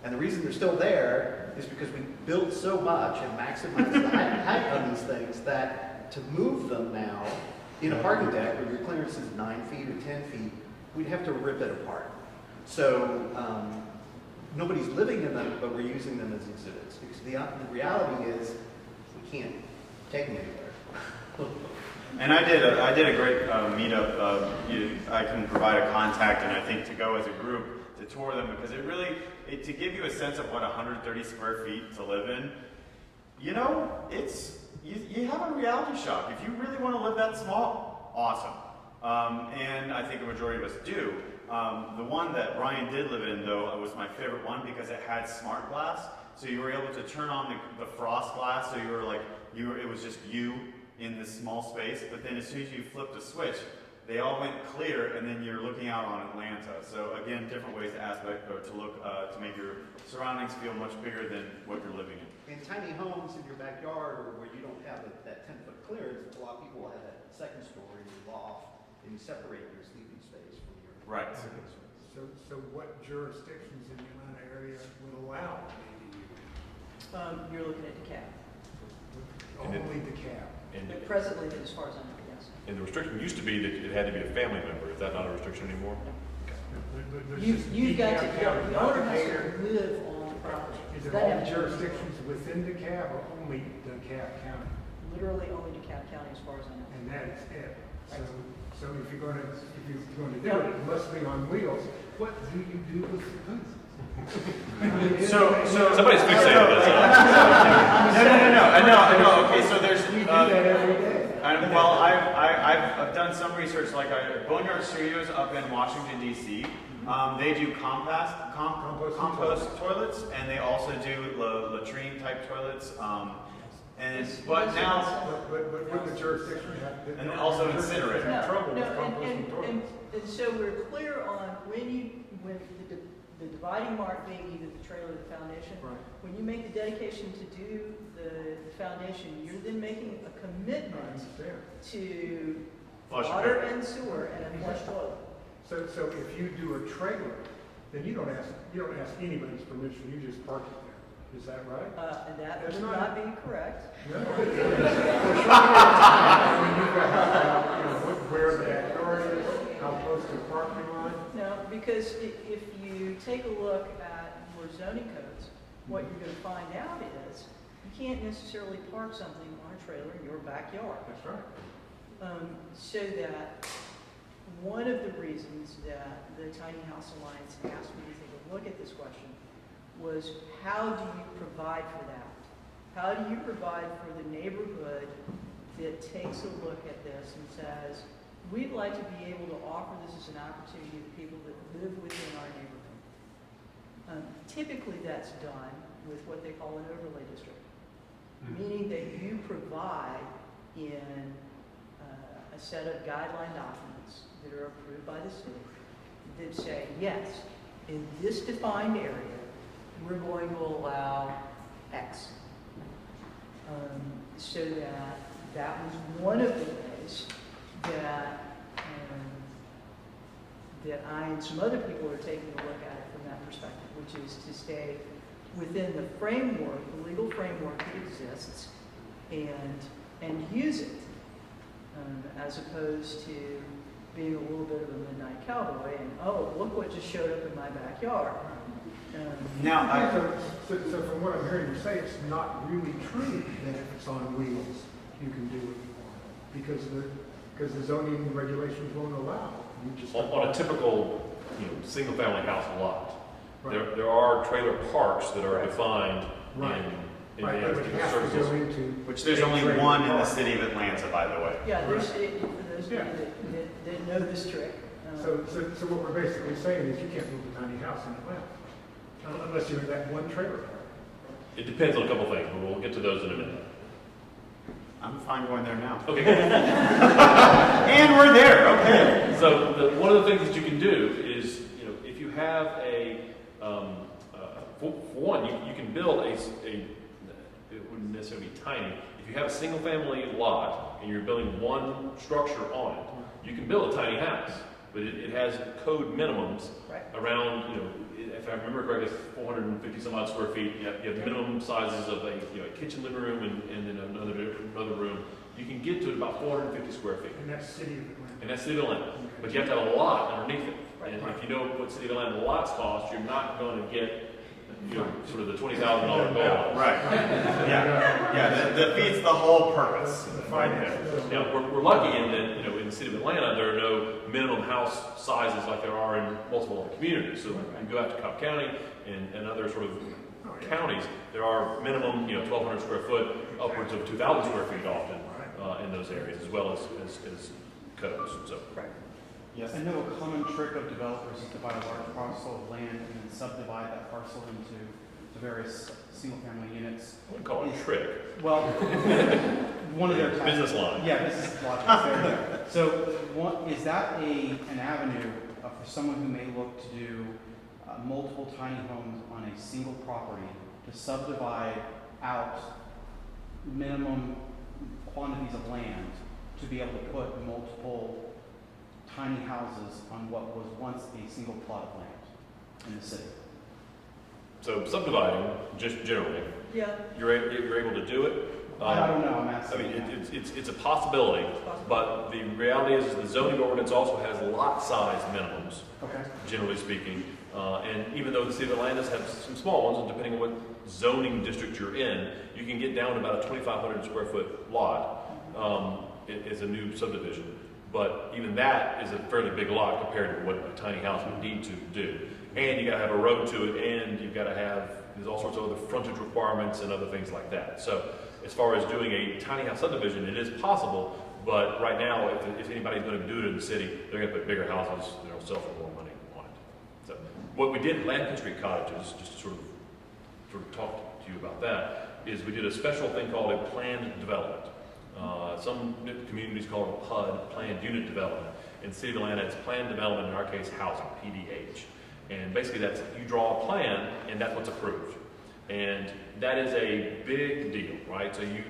And the reason they're still there is because we built so much and maximized the height on these things that to move them now in a parking deck where your clearance is 9 feet or 10 feet, we'd have to rip it apart. So nobody's living in them, but we're using them as exhibits. Because the reality is we can't take them anywhere. And I did a great meetup. I can provide a contact, and I think to go as a group to tour them, because it really, to give you a sense of what 130 square feet to live in, you have a reality shock. If you really want to live that small, awesome. And I think a majority of us do. The one that Ryan did live in, though, was my favorite one because it had smart glass. So you were able to turn on the frost glass, so it was just you in this small space. But then as soon as you flipped a switch, they all went clear, and then you're looking out on Atlanta. So again, different ways to make your surroundings feel much bigger than what you're living in. In tiny homes in your backyard or where you don't have that 10-foot clearance, a lot of people will have that second story or loft, and you separate your sleeping space from your Right. living space. So what jurisdictions in the Atlanta area would allow ADU? You're looking at DeKalb. And it- Only the cab. But presently, as far as I know, yes. And the restriction used to be that it had to be a family member. Is that not a restriction anymore? You've got to, the owner has to live on the property. Is it That all has to be- jurisdictions within DeKalb or only DeKalb County? Literally only DeKalb County, as far as I know. And that is it. Right. So if you're going to do it, it must be on wheels. What do you do with the goods? So Somebody's fixated on this. No. I know. Okay, so there's. We do that every day. Well, I've done some research. Like Boneyard Studios up in Washington D.C. They do compost toilets, and they also do latrine type toilets. But now, But what the jurisdiction have? And also incinerate. Have No, trouble with no, composting toilets. and so we're clear on when the dividing mark being either the trailer or the foundation. Right. When you make the dedication to do the foundation, you're then making a I commitment understand. to Flush water it. and sewer and a flush toilet. So if you do a trailer, then you don't ask anybody's permission, you just park it there. Is that right? And that That's would not- not be correct. No. For sure. I mean, you've got to find out, where the backyard is, how close to the property line. No, because if you take a look at your zoning codes, what you're going to find out is you can't necessarily park something on a trailer in your backyard. That's right. So that one of the reasons that the Tiny House Alliance asked me to take a look at this question was, how do you provide for that? How do you provide for the neighborhood that takes a look at this and says, we'd like to be able to offer this as an opportunity to people that live within our neighborhood. Typically that's done with what they call an overlay district, meaning that you provide in a set of guideline documents that are approved by the city that say, yes, in this defined area, we're going to allow X. So that was one of the ways and some other people are taking a look at it from that perspective, which is to stay within the framework, the legal framework that exists, and use it, as opposed to being a little bit of a midnight cowboy and, oh, look what just showed up in my backyard. Now, So from what I'm hearing you say, it's not really true that if it's on wheels, you can do what you want. Because the zoning regulations won't allow. You just. On a typical, single-family house lot, Right. there are trailer parks that are defined Right. in Right, but it the has to go services. into. which there's only one in the city of Atlanta, by the way. Yeah, there's, for those of you that know this trick. So what we're basically saying is you can't build a tiny house in Atlanta, unless you're in that one trailer park. It depends on a couple things, but we'll get to those in a minute. I'm fine going there now. Okay, good. And we're there, okay. So one of the things that you can do is, if you have for one, you can build it wouldn't necessarily be tiny. If you have a single family lot and you're building one structure on it, you can build a tiny house, but it has code minimums Right. around, if I remember correctly, it's 450 some odd square feet. You have minimum sizes of a kitchen, living room, and then another room. You can get to about 450 square feet. And that's city of Atlanta. And that's City of Atlanta. But you have to have a lot underneath it. Right. And if you know what City of Atlanta lots cost, you're not going to get, sort of the $20,000 goal. Right. Yeah, that defeats the whole purpose. The finance. Now, we're lucky in that, in the City of Atlanta, there are no minimum house sizes like there are in multiple other communities. So when you go out to Cobb County and other sort of counties, there are minimum, 1,200 square foot, upwards of 2,000 square feet often in those areas, as well as codes. So. Right. Yes. I know a common trick of developers is to buy a large parcel of land and then subdivide that parcel into the various single-family units. I wouldn't call it a trick. Well, one of their Business line. Yeah, business logic. There. So, is that an avenue for someone who may look to do multiple tiny homes on a single property to subdivide out minimum quantities of land to be able to put multiple tiny houses on what was once a single plot of land in the city? So subdividing, just generally, Yeah. you're able to do it. I don't know, I'm I asking. mean, it's a possibility, but the reality is the zoning ordinance also has lot size minimums, Okay. generally speaking. And even though the city of Atlanta has some small ones, and depending on what zoning district you're in, you can get down to about a 2,500 square foot lot as a new subdivision. But even that is a fairly big lot compared to what a tiny house would need to do. And you gotta have a road to it, and you've gotta have, there's all sorts of other frontage requirements and other things like that. So as far as doing a tiny house subdivision, it is possible, but right now, if anybody's gonna do it in the city, they're gonna put bigger houses, they'll sell for more money on it. So what we did at Lambkin Street Cottages, just to sort of talk to you about that, is we did a special thing called a planned development. Some communities call it a PUD, planned unit development. In the city of Atlanta, it's planned development, in our case, housing, PDH. And basically that's, you draw a plan, and that's what's approved. And that is a big deal, right? So you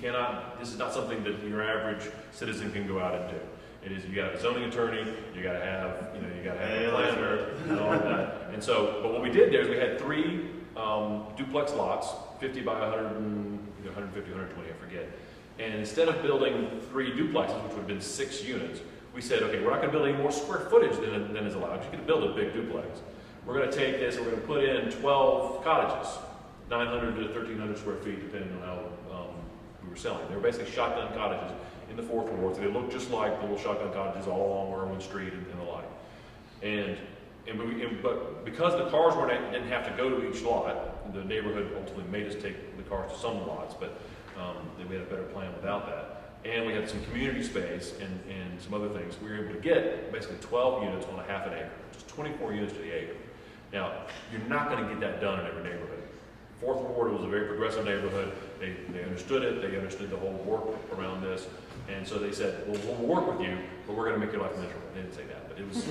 cannot, this is not something that your average citizen can go out and do. It is, you gotta have a zoning attorney, you gotta have, you gotta have a planner, and all of that. And so, but what we did there is we had 3 duplex lots, 50 by 100 and, 150, 120, I forget. And instead of building 3 duplexes, which would have been 6 units, we said, okay, we're not going to build any more square footage than is allowed. You can build a big duplex. We're going to take this, we're going to put in 12 cottages, 900 to 1,300 square feet, depending on how we were selling. They were basically shotgun cottages in the 4th ward. So they look just like the little shotgun cottages all along Irwin Street and the like. But because the cars didn't have to go to each lot, the neighborhood ultimately made us take the cars to some lots, but we had a better plan without that. And we had some community space and some other things. We were able to get basically 12 units on a half an acre, just 24 units to the acre. Now, you're not going to get that done in every neighborhood. 4th Ward was a very progressive neighborhood. They understood it. They understood the whole work around this. And so they said, well, we'll work with you, but we're going to make your life miserable. They didn't say that, but it was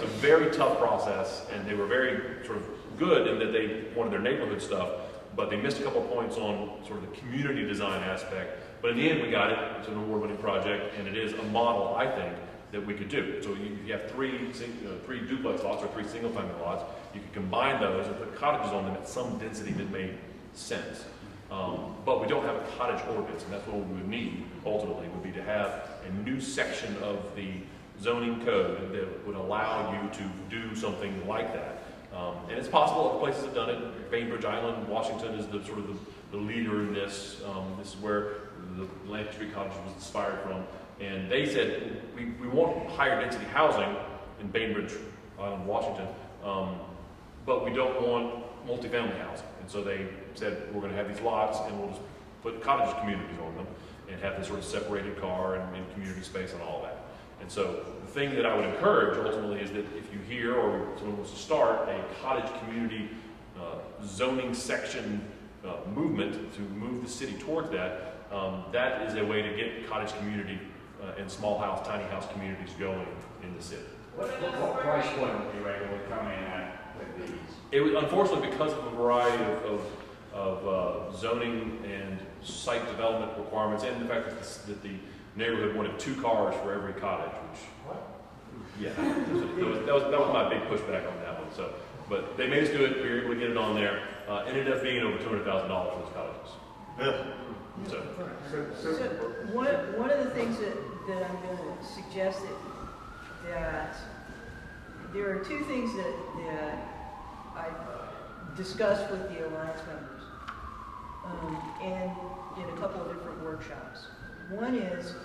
a very tough process, and they were very sort of good in that they wanted their neighborhood stuff, but they missed a couple of points on sort of the community design aspect. But in the end, we got it. It's an award-winning project, and it is a model, I think, that we could do. So you have three duplex lots or 3 single-family lots. You could combine those and put cottages on them at some density that made sense. But we don't have a cottage ordinance, and that's what we would need ultimately, would be to have a new section of the zoning code that would allow you to do something like that. And it's possible other places have done it. Bainbridge Island, Washington is the sort of the leader in this. This is where the Atlantic Street Cottage was inspired from. And they said, we want higher density housing in Bainbridge Island, Washington, but we don't want multifamily housing. And so they said, we're going to have these lots and we'll just put cottage communities on them and have this sort of separated car and community space and all that. And so the thing that I would encourage ultimately is that if you hear or someone wants to start a cottage community zoning section movement to move the city towards that, that is a way to get cottage community and small house, tiny house communities going in the city. What price point would you able to come in at with these? It was, unfortunately, because of a variety of zoning and site development requirements, and the fact that the neighborhood wanted 2 cars for every cottage, which, yeah, that was my big pushback on that one. So, but they made us do it. We were able to get it on there. Ended up being over $200,000 for those cottages. So one of the things that I'm going to suggest that there are 2 things that I discussed with the Alliance members and in a couple of different workshops. One is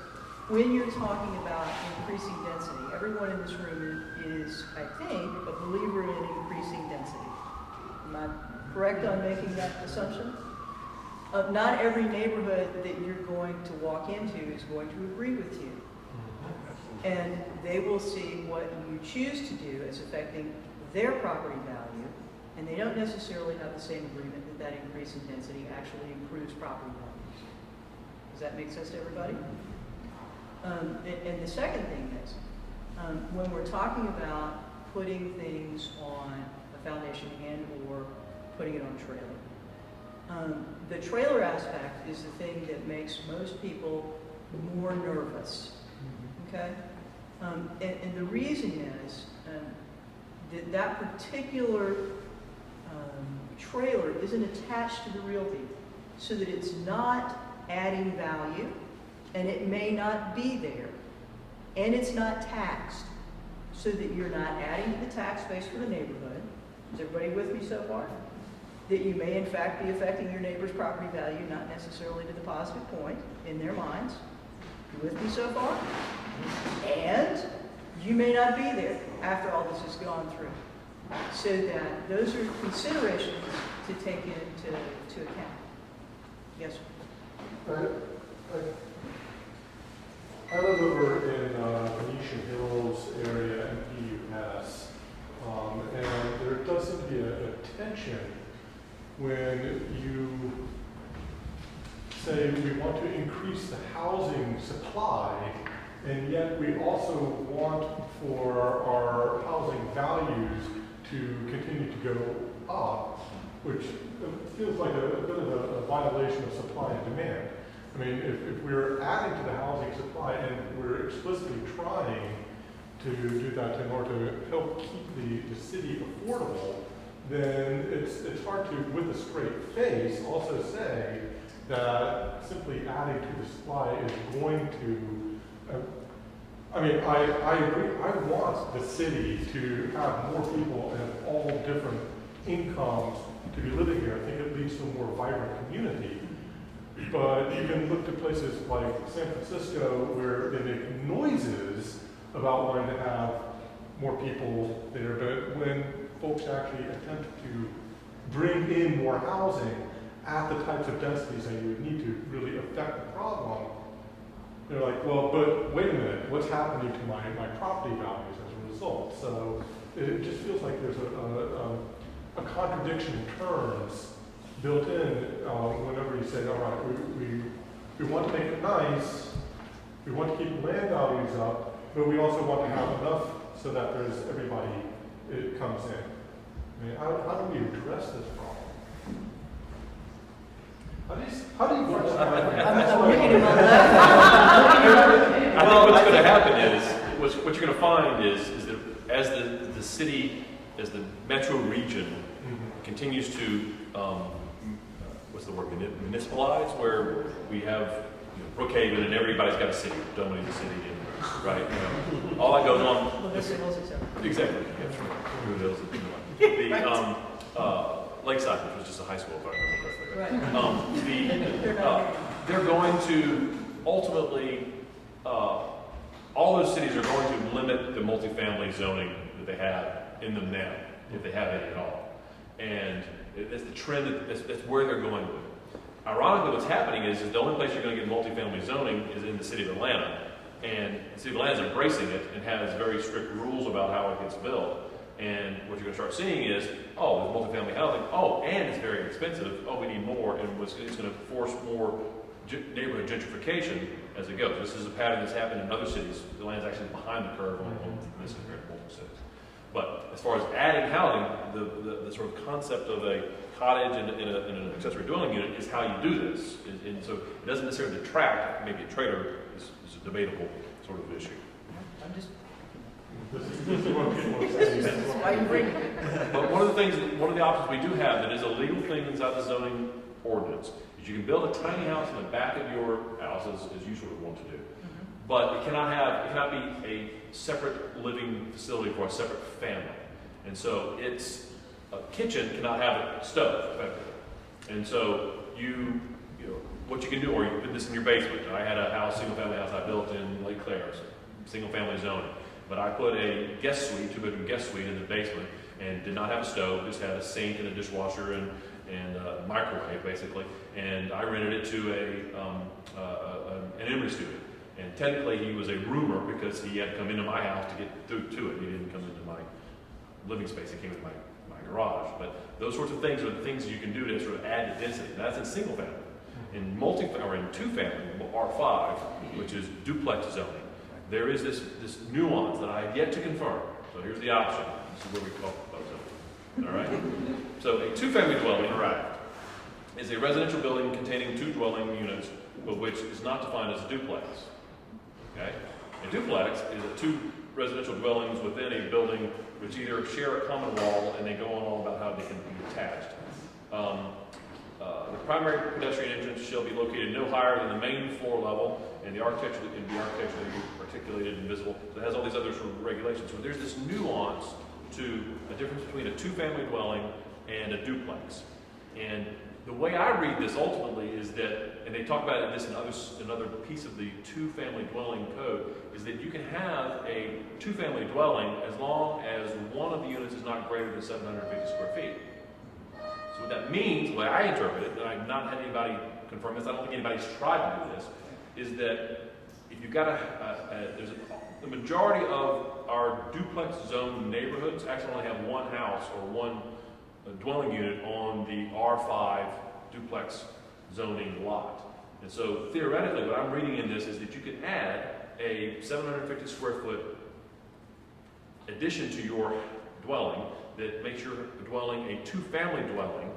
when you're talking about increasing density, everyone in this room is, I think, a believer in increasing density. Am I correct on making that assumption? Not every neighborhood that you're going to walk into is going to agree with you. And they will see what you choose to do as affecting their property value, and they don't necessarily have the same agreement that increase in density actually improves property values. Does that make sense to everybody? And the second thing is, when we're talking about putting things on a foundation and or putting it on a trailer, the trailer aspect is the thing that makes most people more nervous, okay? And the reason is that particular trailer isn't attached to the realty, so that it's not adding value, and it may not be there, and it's not taxed, so that you're not adding to the tax base for the neighborhood. Is everybody with me so far? That you may in fact be affecting your neighbor's property value, not necessarily to the positive point in their minds. You with me so far? And you may not be there after all this has gone through. So that those are considerations to take into account. Yes, sir. I live over in Venetian Hills area in PUS, and there does seem to be a tension when you say we want to increase the housing supply, and yet we also want for our housing values to continue to go up, which feels like a bit of a violation of supply and demand. I mean, if we're adding to the housing supply and we're explicitly trying to do that in order to help keep the city affordable, then it's hard to, with a straight face, also say that simply adding to the supply is going to, I mean, I agree, I want the city to have more people of all different incomes to be living here. I think it leads to a more vibrant community. But you can look to places like San Francisco where they make noises about wanting to have more people there, but when folks actually attempt to bring in more housing at the types of densities that you would need to really affect the problem, they're like, well, but wait a minute, what's happening to my property values as a result? So it just feels like there's a contradiction in terms built in whenever you say, all right, we want to make it nice, we want to keep land values up, but we also want to have enough so that there's everybody, it comes in. I mean, how do we address this problem? How do you I'm looking at my left. I think what's going to happen is what you're going to find is that as the city, as the metro region continues to, what's the word, municipalize, where we have Brookhaven and everybody's got a city, dominating the city, and, right? All that goes on. Livingston Hills, etc. Exactly. Yeah, sure. Who knows it? The Lakeside, which was just a high school, if I remember correctly. Right. They're going to ultimately, all those cities are going to limit the multifamily zoning that they have in them now, if they have any at all. And that's the trend, that's where they're going with it. Ironically, what's happening is the only place you're going to get multifamily zoning is in the city of Atlanta. And the city of Atlanta is embracing it and has very strict rules about how it gets built. And what you're going to start seeing is, oh, there's multifamily housing. Oh, and it's very expensive. Oh, we need more. And it's going to force more neighborhood gentrification as it goes. This is a pattern that's happened in other cities. Atlanta's actually behind the curve on this compared to multiple cities. But as far as adding housing, the sort of concept of a cottage and an accessory dwelling unit is how you do this. And so it doesn't necessarily detract. Maybe a trailer is a debatable sort of issue. I'm just, This is what people are saying. that's why you bring it. But one of the options we do have that is a legal thing inside the zoning ordinance is you can build a tiny house in the back of your house as you sort of want to do. But it cannot be a separate living facility for a separate family. And so a kitchen cannot have a stove, effectively. And so what you can do, or you put this in your basement. I had a house, single family house I built in Lake Claire, single family zoning. But I put a guest suite, 2-bedroom guest suite in the basement, and did not have a stove, just had a sink and a dishwasher and a microwave, basically. And I rented it to an Emory student. And technically he was a roomer because he had to come into my house to get through to it. He didn't come into my living space, he came into my garage. But those sorts of things are the things you can do to sort of add the density. That's in single family. In in two-family, R5, which is duplex zoning, there is this nuance that I have yet to confirm. So here's the option. This is where we talk about zoning. All right? So a two-family dwelling is a residential building containing 2 dwelling units, but which is not defined as a duplex. Okay? A duplex is 2 residential dwellings within a building which either share a common wall, and they go on all about how they can be attached. The primary pedestrian entrance shall be located no higher than the main floor level, and the architecture can be architecturally articulated and visible. So it has all these other sort of regulations. So there's this nuance to a difference between a two-family dwelling and a duplex. And the way I read this ultimately is that, and they talk about this in another piece of the two-family dwelling code, is that you can have a two-family dwelling as long as one of the units is not greater than 750 square feet. So what that means, the way I interpret it, and I've not had anybody confirm this, I don't think anybody's tried to do this, is that if you've got the majority of our duplex zone neighborhoods actually only have one house or one dwelling unit on the R5 duplex zoning lot. And so theoretically, what I'm reading in this is that you can add a 750 square foot addition to your dwelling that makes your dwelling a two-family dwelling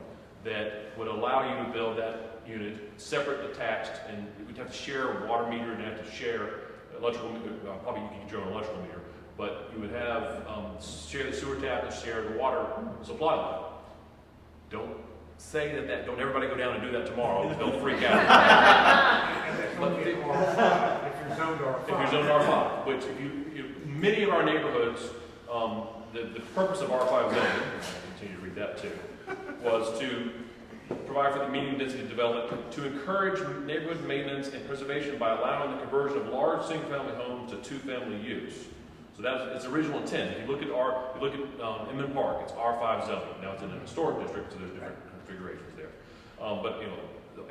that would allow you to build that unit separate, attached, and you'd have to share a water meter and have to share electrical meter. Probably you can get your own electrical meter, but you would have share the sewer tap and share the water supply line. Don't say that. Don't everybody go down and do that tomorrow. Don't freak out. But If you're zoned R5. if you're zoned R5, which many of our neighborhoods, the purpose of R5 zoning, I continue to read that too, was to provide for the medium density development, to encourage neighborhood maintenance and preservation by allowing the conversion of large single-family homes to two-family use. So that's its original intent. If you look at Inman Park, it's R5 zoning. Now it's in a historic district, so there's different configurations there. But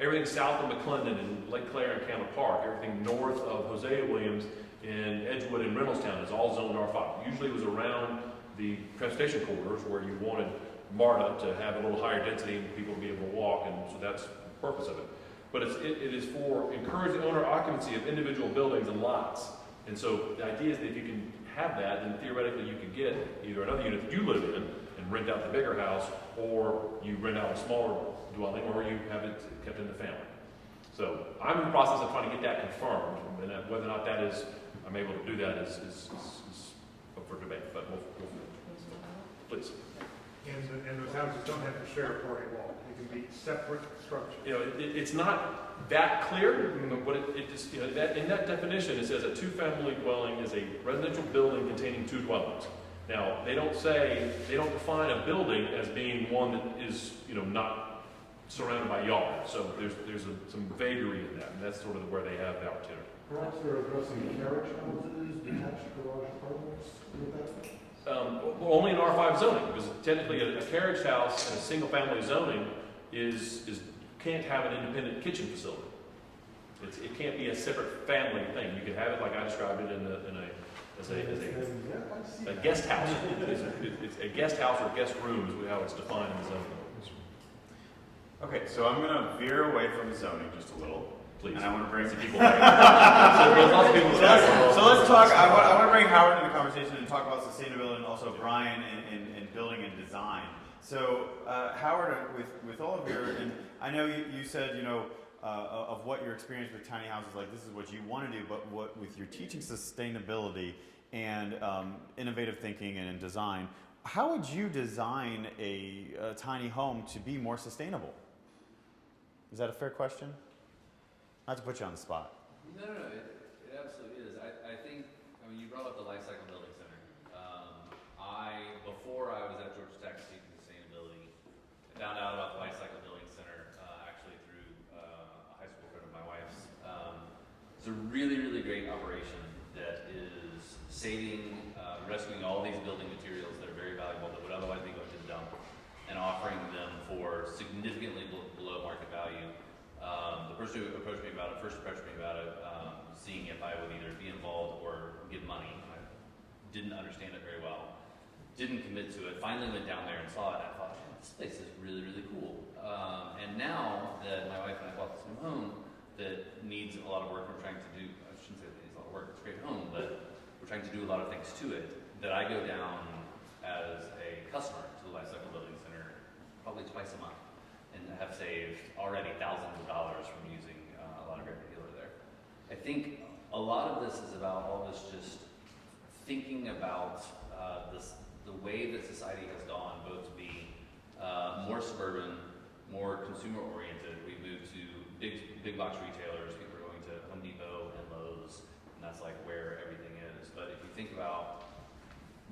everything south of McClendon and Lake Claire and Campbell Park, everything north of Hosea Williams in Edgewood and Reynoldstown is all zoned R5. Usually it was around the transportation corridors where you wanted MARTA to have a little higher density and people to be able to walk, and so that's the purpose of it. But it is for encouraging owner occupancy of individual buildings and lots. And so the idea is that if you can have that, then theoretically you could get either another unit that you live in and rent out the bigger house, or you rent out a smaller dwelling, or you have it kept in the family. So I'm in the process of trying to get that confirmed, and whether or not that is, I'm able to do that is up for debate, but we'll please. And those houses don't have to share a party wall. They can be separate structures. You know, it's not that clear, but what it just, you know, that, in that definition, it says a two-family dwelling is a residential building containing two dwellings. Now, they don't define a building as being one that is, you know, not surrounded by yard. So there's some vagary in that, and that's sort of where they have the opportunity. Perhaps they're addressing carriage houses, detached garage apartments, with that? Well, only in R5 zoning, because technically a carriage house in a single-family zoning can't have an independent kitchen facility. It can't be a separate family thing. You can have it like I described it as a guest house. It's a guest house or guest rooms, how it's defined in the zoning. Okay, so I'm going to veer away from zoning just a little. Please. And I want to bring Some people. So there's lots of people. So let's talk. I want to bring Howard into the conversation and talk about sustainability, and also Brian in building and design. So Howard, with all of your, and I know you said, you know, of what your experience with tiny houses, like this is what you want to do, but what with your teaching sustainability and innovative thinking and in design, how would you design a tiny home to be more sustainable? Is that a fair question? Not to put you on the spot. No, it absolutely is. I think, I mean, you brought up the Life Cycle Building Center. Before I was at Georgia Tech teaching sustainability, I found out about the Life Cycle Building Center actually through a high school friend of my wife's. It's a really, really great operation that is rescuing all these building materials that are very valuable that would otherwise be going to the dump and offering them for significantly below market value. The person who first approached me about it, seeing if I would either be involved or give money. I didn't understand it very well. Didn't commit to it. Finally went down there and saw it. And I thought, man, this place is really, really cool. And now that my wife and I bought this new home that needs a lot of work, we're trying to do, I shouldn't say it needs a lot of work, it's a great home, but we're trying to do a lot of things to it, that I go down as a customer to the Life Cycle Building Center probably twice a month, and have saved already thousands of dollars from using a lot of great dealer there. I think a lot of this is about all this just thinking about the way that society has gone, both to be more suburban, more consumer oriented. We moved to big box retailers. People are going to Home Depot and Lowe's, and that's like where everything is. But if you think about,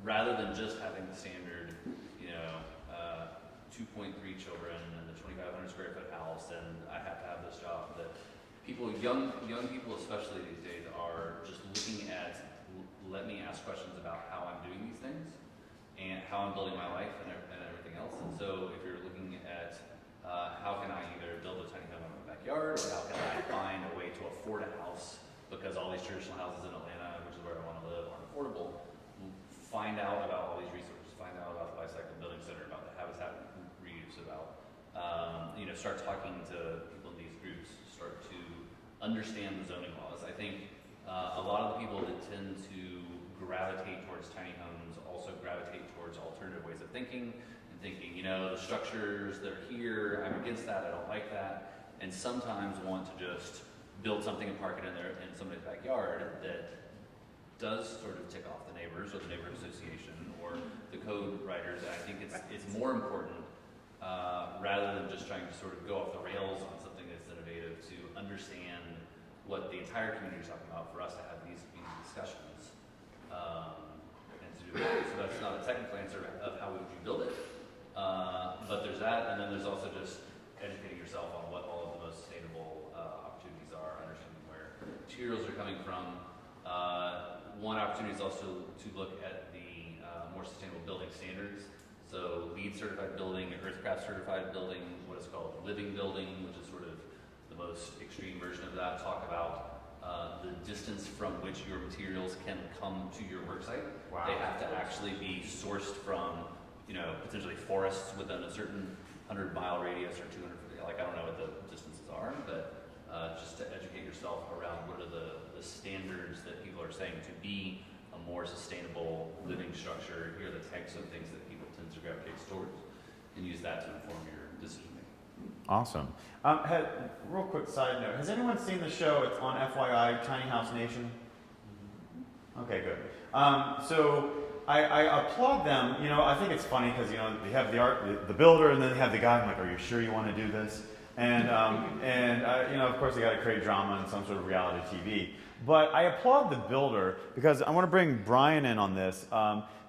rather than just having the standard, you know, 2.3 children and the 2,500 square foot house, and I have to have this job, that people, young people especially these days, are just looking at, let me ask questions about how I'm doing these things and how I'm building my life and everything else. And so if you're looking at how can I either build a tiny home in my backyard, or how can I find a way to afford a house, because all these traditional houses in Atlanta, which is where I want to live, aren't affordable, find out about all these resources, find out about the Life Cycle Building Center, about the habitat reuse, about, start talking to people in these groups, start to understand the zoning laws. I think a lot of the people that tend to gravitate towards tiny homes also gravitate towards alternative ways of thinking, and thinking, you know, the structures that are here, I'm against that, I don't like that, and sometimes want to just build something and park it in somebody's backyard that does sort of tick off the neighbors or the neighborhood association or the code writers. And I think it's more important, rather than just trying to sort of go off the rails on something that's innovative, to understand what the entire community is talking about, for us to have these discussions and to do that. So that's not a technical answer of how would you build it, but there's that, and then there's also just educating yourself on what all of the most sustainable opportunities are, understanding where materials are coming from. One opportunity is also to look at the more sustainable building standards. So LEED certified building, Earthcraft certified building, what is called living building, which is sort of the most extreme version of that. Talk about the distance from which your materials can come to your work site. Wow. They have to actually be sourced from, potentially forests within a certain 100-mile radius or 250, I don't know what the distances are, but just to educate yourself around what are the standards that people are saying to be a more sustainable living structure. Here are the types of things that people tend to gravitate towards, and use that to inform your decision making. Awesome. Real quick side note: has anyone seen the show? It's on FYI, Tiny House Nation. Okay, good. So I applaud them. You know, I think it's funny because, you know, they have the builder, and then they have the guy. I'm like, are you sure you want to do this? And you know, of course, they got to create drama and some sort of reality TV. But I applaud the builder because I want to bring Brian in on this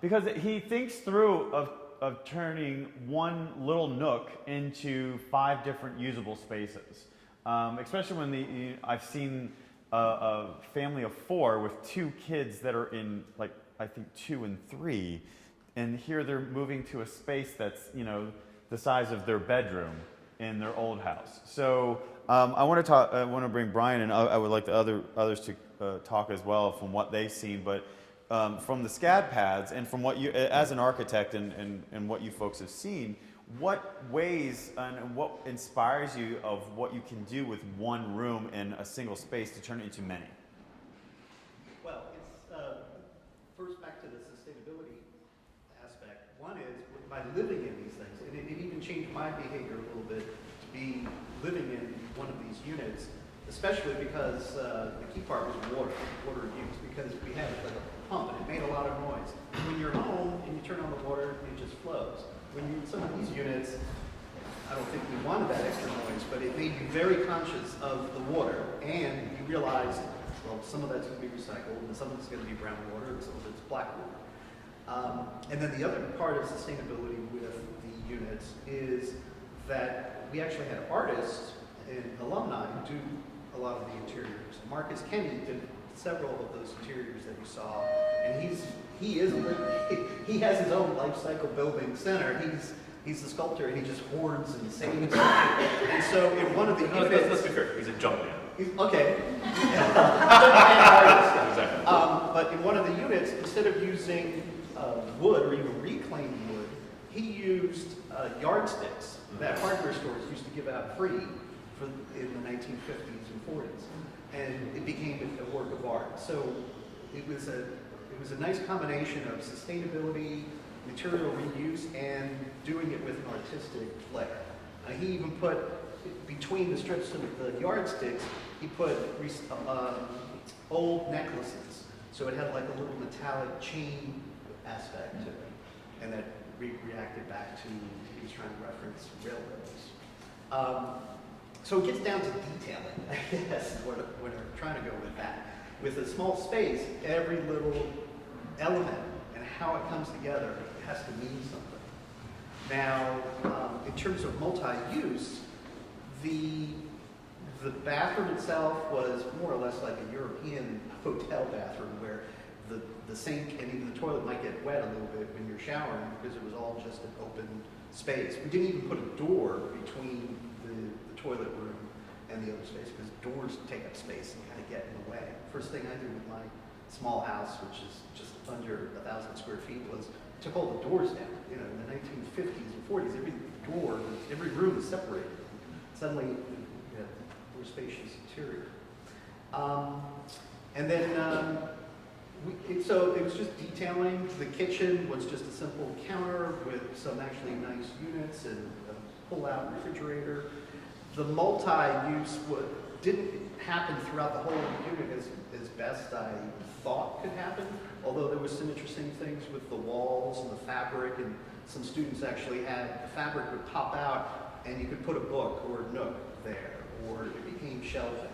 because he thinks through of turning one little nook into 5 different usable spaces. Especially when I've seen a family of 4 with 2 kids that are in, like, I think 2 and 3, and here they're moving to a space that's, you know, the size of their bedroom in their old house. So I want to bring Brian in. I would like the others to talk as well from what they've seen, but from the SCAD pads and from what you, as an architect, and what you folks have seen, what ways and what inspires you of what you can do with one room in a single space to turn it into many? Well, it's first back to the sustainability aspect. One is by living in these things, and it even changed my behavior a little bit to be living in one of these units, especially because the key part was water use, because we had like a pump and it made a lot of noise. When you're home and you turn on the water, it just flows. When you're in some of these units, I don't think we wanted that extra noise, but it made you very conscious of the water, and you realize, well, some of that's going to be recycled, and some of it's going to be brown water, and some of it's black water. And then the other part of sustainability with the units is that we actually had artists and alumni do a lot of the interiors. Marcus Kenny did several of those interiors that you saw, and he has his own life cycle building center. He's the sculptor, and he just hoards and saves. And so in one of the units, Let's be fair, he's a junk man. Okay. Exactly. But in one of the units, instead of using wood or even reclaimed wood, he used yardsticks that hardware stores used to give out free in the 1950s and 40s, and it became a work of art. So it was a nice combination of sustainability, material reuse, and doing it with an artistic flair. He even put between the strips of the yardsticks, he put old necklaces, so it had like a little metallic chain aspect to it, and that reacted back to, he was trying to reference railroads. So it gets down to detailing, I guess, when we're trying to go with that. With a small space, every little element and how it comes together has to mean something. Now, in terms of multi-use, the bathroom itself was more or less like a European hotel bathroom where the sink and even the toilet might get wet a little bit when you're showering because it was all just an open space. We didn't even put a door between the toilet room and the other space because doors take up space and kind of get in the way. First thing I did with my small house, which is just under 1,000 square feet, was took all the doors down. You know, in the 1950s and 40s, every room was separated. Suddenly, you had a more spacious interior. And then, so it was just detailing. The kitchen was just a simple counter with some actually nice units and a pull-out refrigerator. The multi-use didn't happen throughout the whole unit as best I thought could happen, although there was some interesting things with the walls and the fabric, and some students actually had the fabric would pop out and you could put a book or a nook there, or it became shelving.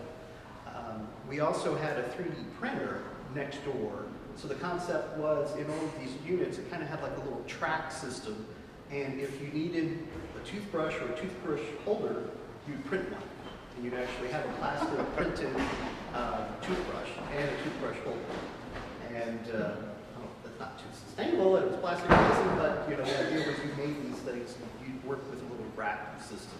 We also had a 3D printer next door, so the concept was in all of these units, it kind of had like a little track system, and if you needed a toothbrush or a toothbrush holder, you'd print one, and you'd actually have a plastic printed toothbrush and a toothbrush holder. And that's not too sustainable, it was plastic resin, but you know, the idea was you made these things and you'd work with a little rack system.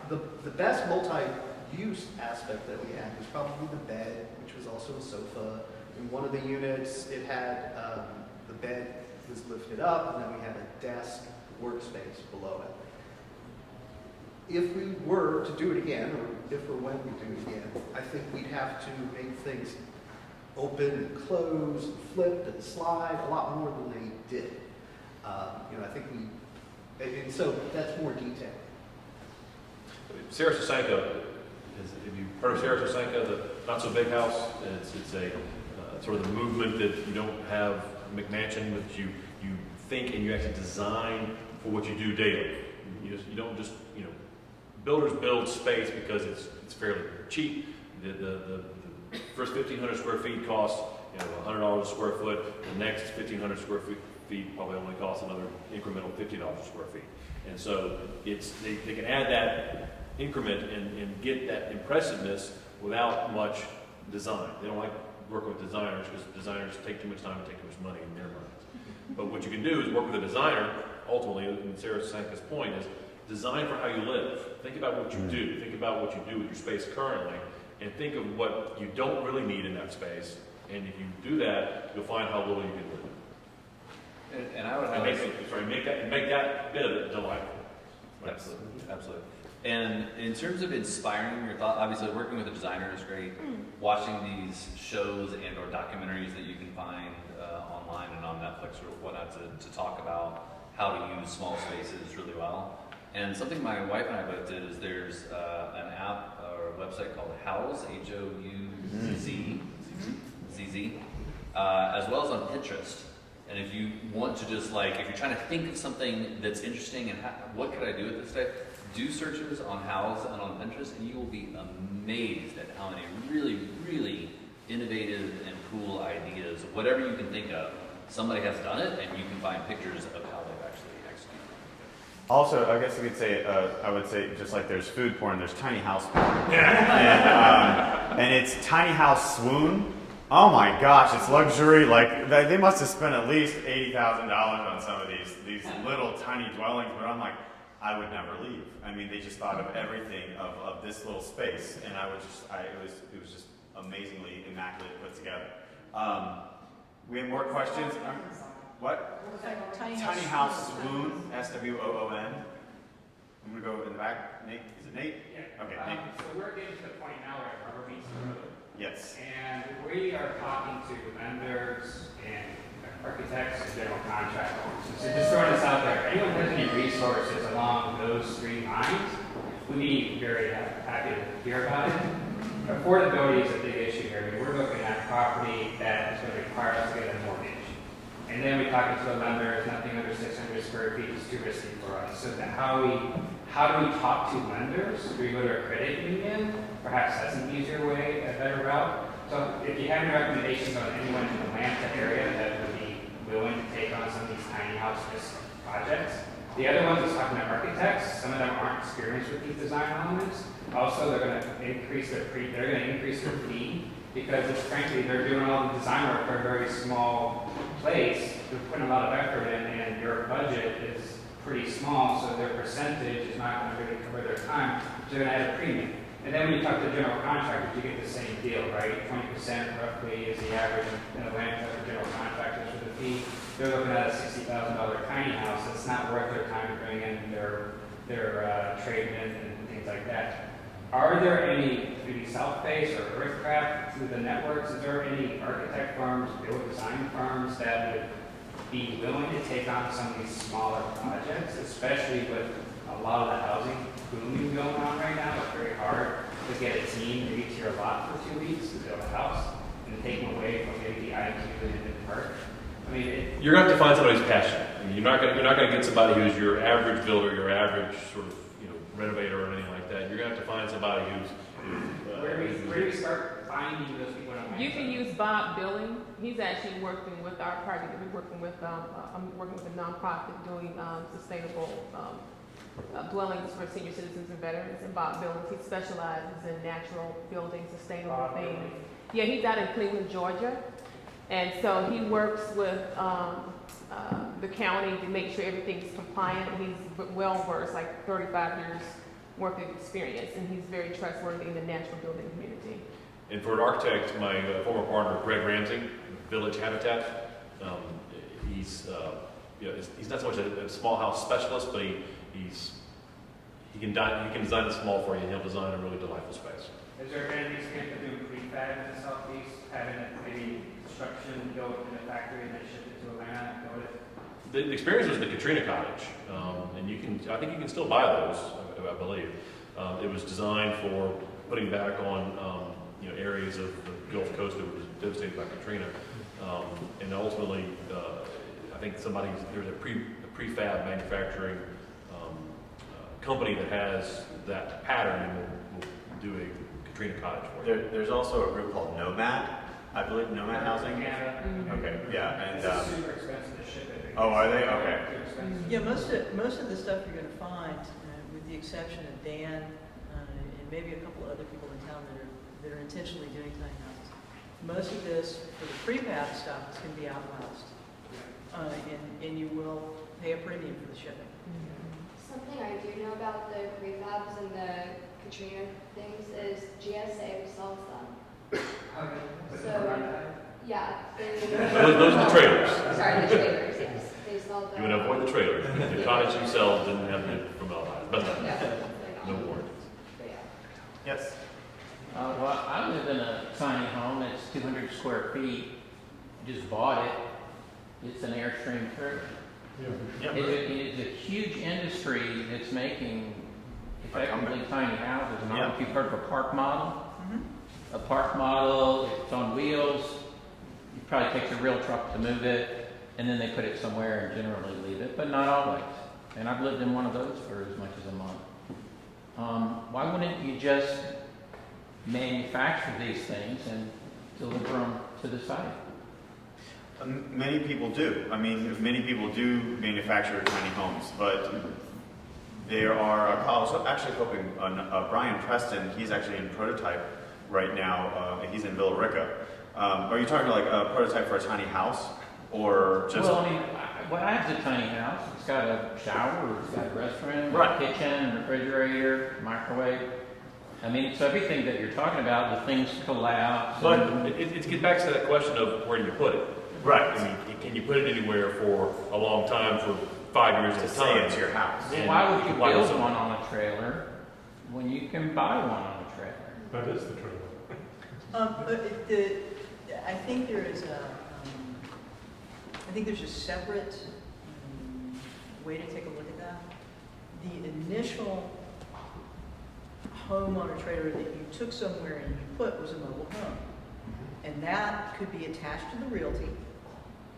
The best multi-use aspect that we had was probably the bed, which was also a sofa. In one of the units, it had the bed was lifted up, and then we had a desk workspace below it. If we were to do it again, or if or when we do it again, I think we'd have to make things open and close, and flip and slide a lot more than they did. You know, I think and so that's more detail. Sarah Sasanka, have you heard of Sarah Sasanka, the not so big house? It's a sort of the movement that you don't have McMansion, but you think and you actually design for what you do daily. You don't just, builders build space because it's fairly cheap. The first 1,500 square feet costs, $100 a square foot. The next 1,500 square feet probably only costs another incremental $50 a square feet. And so they can add that increment and get that impressiveness without much design. They don't like working with designers because designers take too much time and take too much money in their minds. But what you can do is work with a designer, ultimately, and Sarah Sanka's point is, design for how you live. Think about what you do. Think about what you do with your space currently, and think of what you don't really need in that space. And if you do that, you'll find how little you can live. And I would And have make that bit of it delightful. absolutely, absolutely. And in terms of inspiring your thought, obviously working with a designer is great. Watching these shows and or documentaries that you can find online and on Netflix or whatnot to talk about how to use small spaces really well. And something my wife and I both did is there's an app or a website called Houzz, Houzz, as well as on Pinterest. And if you want to just if you're trying to think of something that's interesting and what could I do with this day, do searches on Houzz and on Pinterest, and you will be amazed at how many really, really innovative and cool ideas, whatever you can think of, somebody has done it, and you can find pictures of how they've actually executed. Also, I guess you could say, I would say, just like there's food porn, there's tiny house porn. And it's tiny house swoon. Oh my gosh, it's luxury. Like, they must have spent at least $80,000 on some of these little tiny dwellings, but I'm like, I would never leave. I mean, they just thought of everything of this little space, and it was just amazingly immaculate put together. We have more questions. What? Tiny House Swoon, SWOON. I'm gonna go in the back. Nate, is it Nate? Yeah. Okay, Nate. So we're getting to the point now where Rubber meets the road. Yes. And we are talking to vendors and architects and general contractors. So just throwing this out there, if anyone has any resources along those three lines, we'd be very happy to hear about it. Affordability is a big issue here. I mean, we're looking at property that is going to require us to get a mortgage. And then we're talking to a lender, nothing under 600 square feet is too risky for us. So how do we talk to lenders? Do we go to a credit union? Perhaps that's an easier way, a better route. So if you have any recommendations on anyone in the Atlanta area that would be willing to take on some of these tiny house projects. The other ones is talking to architects. Some of them aren't experienced with these design elements. Also, they're going to increase their fee because frankly they're doing all the design work for a very small place. They're putting a lot of effort in, and your budget is pretty small, so their percentage is not going to really cover their time. So they're going to add a premium. And then when you talk to general contractors, you get the same deal, right? 20% roughly is the average in Atlanta for general contractors for the fee. They're looking at a $60,000 tiny house. It's not worth their time to bring in their tradesmen and things like that. Are there any, maybe Southface or Earthcraft through the networks, is there any architect firms, build design firms that would be willing to take on some of these smaller projects, especially with a lot of the housing booming going on right now? It's very hard to get a team maybe to your lot for 2 weeks to build a house and take them away from maybe the IQ and the park. I mean, You're going to have to find somebody who's passionate. I mean, you're not going to get somebody who's your average builder, your average sort of renovator or anything like that. You're going to have to find somebody who's. Where do we start finding those people? You can use Bob Billing. He's actually working with our project. We're working with I'm working with a nonprofit doing sustainable dwellings for senior citizens and veterans. And Bob Billings, he specializes in natural building, sustainable things. Yeah, he's out in Cleveland, Georgia. And so he works with the county to make sure everything's compliant. He's well versed, like 35 years worth of experience, and he's very trustworthy in the natural building community. And for an architect, my former partner, Greg Ramsey, Village Habitat, he's not so much a small house specialist, but he can design it small for you, and he'll design a really delightful space. Is there any experience of doing prefab in the Southeast, having maybe construction built in a factory and then shipped it to Atlanta? The experience was the Katrina Cottage, and I think you can still buy those, I believe. It was designed for putting back on areas of the Gulf Coast that were devastated by Katrina. And ultimately, I think there's a prefab manufacturing company that has that pattern and will do a Katrina cottage for you. There's also a group called Nomad, I believe, Nomad Housing. Okay, yeah, and It's super expensive to ship it. oh, are they? Okay. Too expensive. Yeah, most of the stuff you're gonna find, with the exception of Dan, and maybe a couple of other people in town that are intentionally doing tiny houses, most of this, for the prefab stuff, is gonna be out west. And you will pay a premium for the shipping. Something I do know about the prefabs and the Katrina things is GSA sells them. So, yeah. Those are the trailers. Sorry, the trailers, yes. They sell them. You want to avoid the trailers. The cottage themselves didn't have the formaldehyde, but no warranties. But yeah. Yes. Well, I live in a tiny home that's 200 square feet. Just bought it. It's an Airstream trailer. Yeah. It's a huge industry that's making effectively tiny houses. And I don't know if you've heard of a park model. A park model, it's on wheels. It probably takes a real truck to move it, and then they put it somewhere and generally leave it, but not always. And I've lived in one of those for as much as a month. Why wouldn't you just manufacture these things and deliver them to the site? Many people do. I mean, many people do manufacture tiny homes, but there are I was actually hoping Brian Preston. He's actually in prototype right now. He's in Villa Rica. Are you talking like a prototype for a tiny house, or just? Well, I mean, I have a tiny house. It's got a shower, it's got a restroom, Right. a kitchen, refrigerator, microwave. I mean, it's everything that you're talking about. The things collapse. But it gets back to that question of where do you put it? Right. I mean, can you put it anywhere for a long time, for 5 years at To a say time? it's your house. Well, why would you Why build would one on a trailer when you can buy one on a trailer? That is the trailer. I think there is I think there's a separate way to take a look at that. The initial home on a trailer that you took somewhere and you put was a mobile home. And that could be attached to the realty.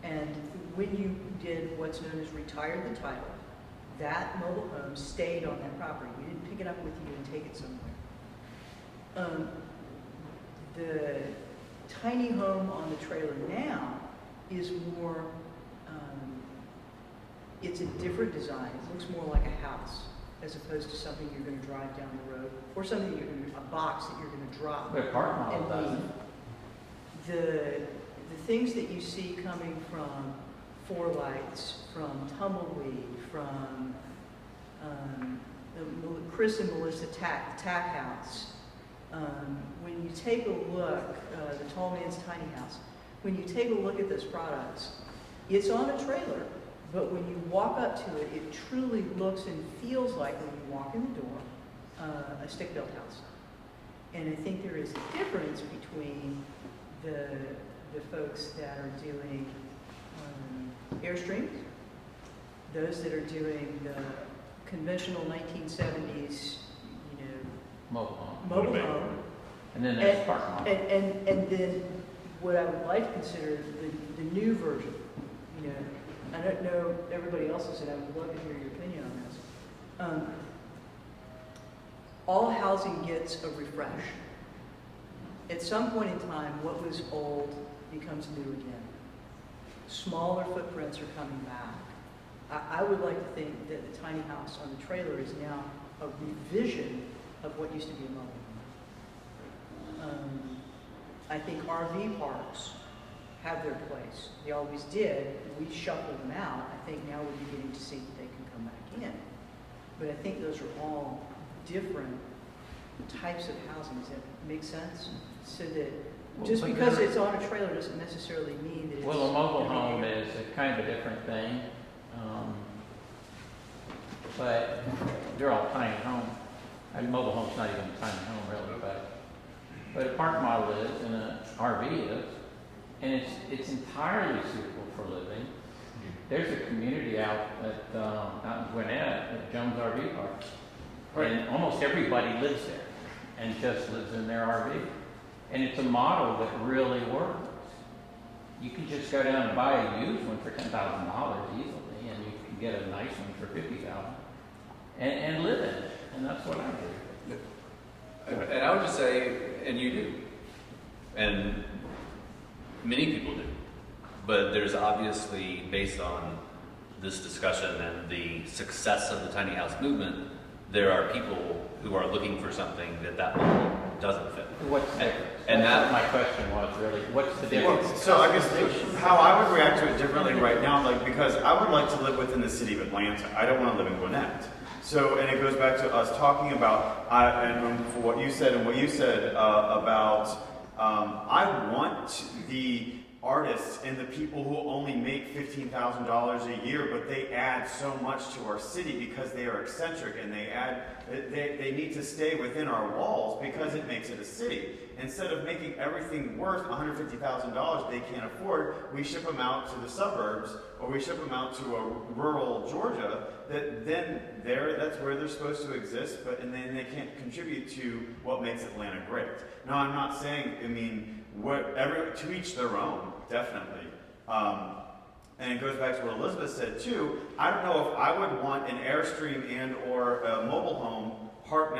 And when you did what's known as retired the title, that mobile home stayed on that property. You didn't pick it up with you and take it somewhere. The tiny home on the trailer now is more, it's a different design. It looks more like a house as opposed to something you're going to drive down the road or something a box that you're going to drop. But a park model doesn't. The things that you see coming from Four Lights, from Tumbleweed, from the Chris and Melissa Tack House, when you take a look, the Tall Man's Tiny House, when you take a look at those products, it's on a trailer, but when you walk up to it, it truly looks and feels like when you walk in the door, a stick-built house. And I think there is a difference between the folks that are doing Airstreams, those that are doing the conventional 1970s, Mobile home. mobile home. And then there's park model. And then what I would like to consider the new version. I don't know everybody else's, and I would love to hear your opinion on this. All housing gets a refresh. At some point in time, what was old becomes new again. Smaller footprints are coming back. I would like to think that the tiny house on the trailer is now a revision of what used to be a mobile home. I think RV parks have their place. They always did. We shuffled them out. I think now we're beginning to see that they can come back in. But I think those are all different types of housing. Does that make sense? So that just because it's on a trailer doesn't necessarily mean that it's... Well, a mobile home is a kind of a different thing. But they're all tiny homes. A mobile home's not even a tiny home really, but a park model is and an RV is. And it's entirely suitable for living. There's a community out in Gwinnett at Jones RV Park. And almost everybody lives there and just lives in their RV. And it's a model that really works. You can just go down and buy a used one for $10,000 easily, and you can get a nice one for $50,000 and live in it. And that's what I do. And I would just say, and you do, and many people do, but there's obviously, based on this discussion and the success of the tiny house movement, there are people who are looking for something that model doesn't fit. What's the difference? And That's that what my question was really. What's the difference? Well, so I guess how I would react to it differently right now, like, because I would like to live within the city of Atlanta. I don't want to live in Gwinnett. So, and it goes back to us talking about, and for what you said about, I want the artists and the people who only make $15,000 a year, but they add so much to our city because they are eccentric and they need to stay within our walls because it makes it a city. Instead of making everything worth $150,000 they can't afford, we ship them out to the suburbs or we ship them out to a rural Georgia that's where they're supposed to exist, and then they can't contribute to what makes Atlanta great. Now, I'm not saying, to each their own, definitely. And it goes back to what Elizabeth said too. I don't know if I would want an Airstream and or a mobile home parked